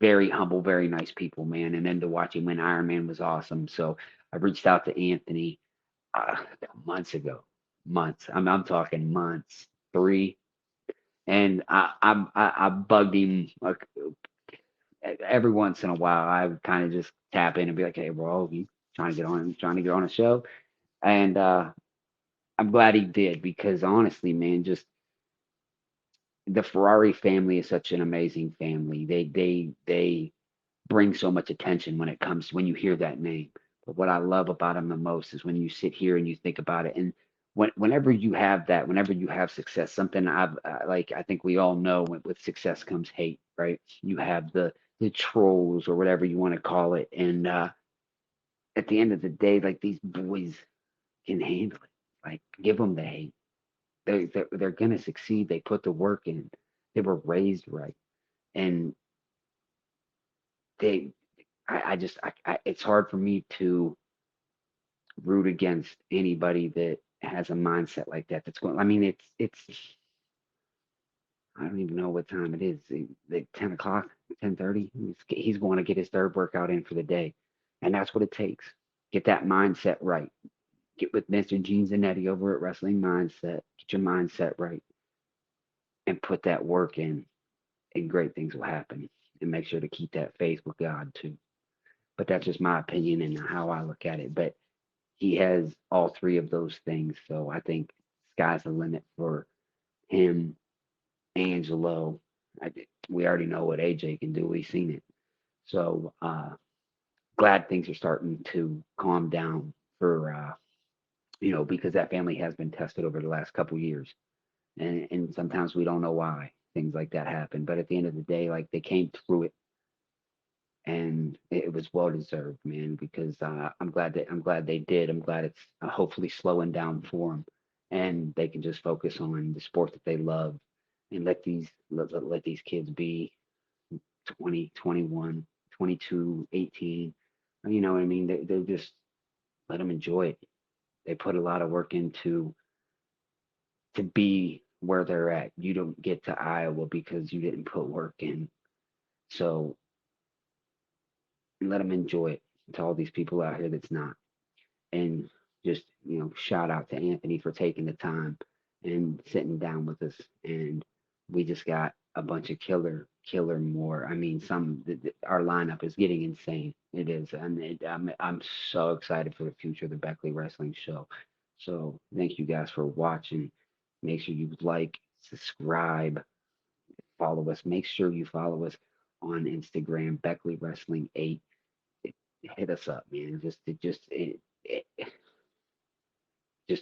very humble, very nice people, man. And then to watch him win Ironman was awesome. So I reached out to Anthony uh, months ago, months. I'm talking months, three, and I bugged him like every once in a while. I would kind of just tap in and be like, "Hey, bro, you trying to get on a show?" And I'm glad he did because honestly, man, just the Ferrari family is such an amazing family. They bring so much attention when it comes when you hear that name. But what I love about them the most is when you sit here and you think about it. And whenever you have that, whenever you have success, something I've like I think we all know with success comes hate, right? You have the trolls or whatever you want to call it, and at the end of the day, like these boys can handle it. Like give them the hate. They're gonna succeed. They put the work in. They were raised right, and they. I just it's hard for me to root against anybody that has a mindset like that. That's going. I mean, it's. I don't even know what time it is. Like 10 o'clock, 10:30. He's going to get his third workout in for the day, and that's what it takes. Get that mindset right. Get with Mr. Gene Zanetti over at Wrestling Mindset. Get your mindset right and put that work in, and great things will happen. And make sure to keep that faith with God too. But that's just my opinion and how I look at it. But he has all three of those things. So I think sky's the limit for him, Angelo. I, we already know what AJ can do. We've seen it. So glad things are starting to calm down for because that family has been tested over the last couple years, and sometimes we don't know why things like that happen. But at the end of the day, like they came through it and it was well deserved, man. Because I'm glad they did. I'm glad it's hopefully slowing down for them, and they can just focus on the sport that they love, and let these kids be 20, 21, 22, 18. You know what I mean? They just let them enjoy it. They put a lot of work into to be where they're at. You don't get to Iowa because you didn't put work in. So let them enjoy it. To all these people out here that's not. And just, shout out to Anthony for taking the time and sitting down with us. And we just got a bunch of killer more. I mean, our lineup is getting insane. It is, and I'm so excited for the future of the Beckley Wrestling Show. So thank you guys for watching. Make sure you like, subscribe, follow us. Make sure you follow us on Instagram, Beckley Wrestling 8. Hit us up, man. Just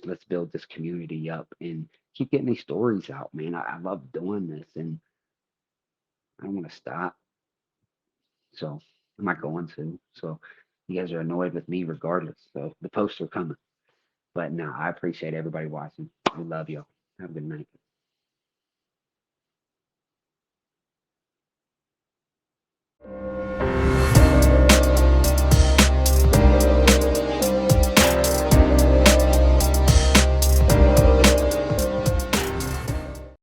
let's build this community up and keep getting these stories out, man. I love doing this, and I don't want to stop. So I'm not going to. So you guys are annoyed with me regardless. So the posts are coming. But no, I appreciate everybody watching. We love you. Have a good night.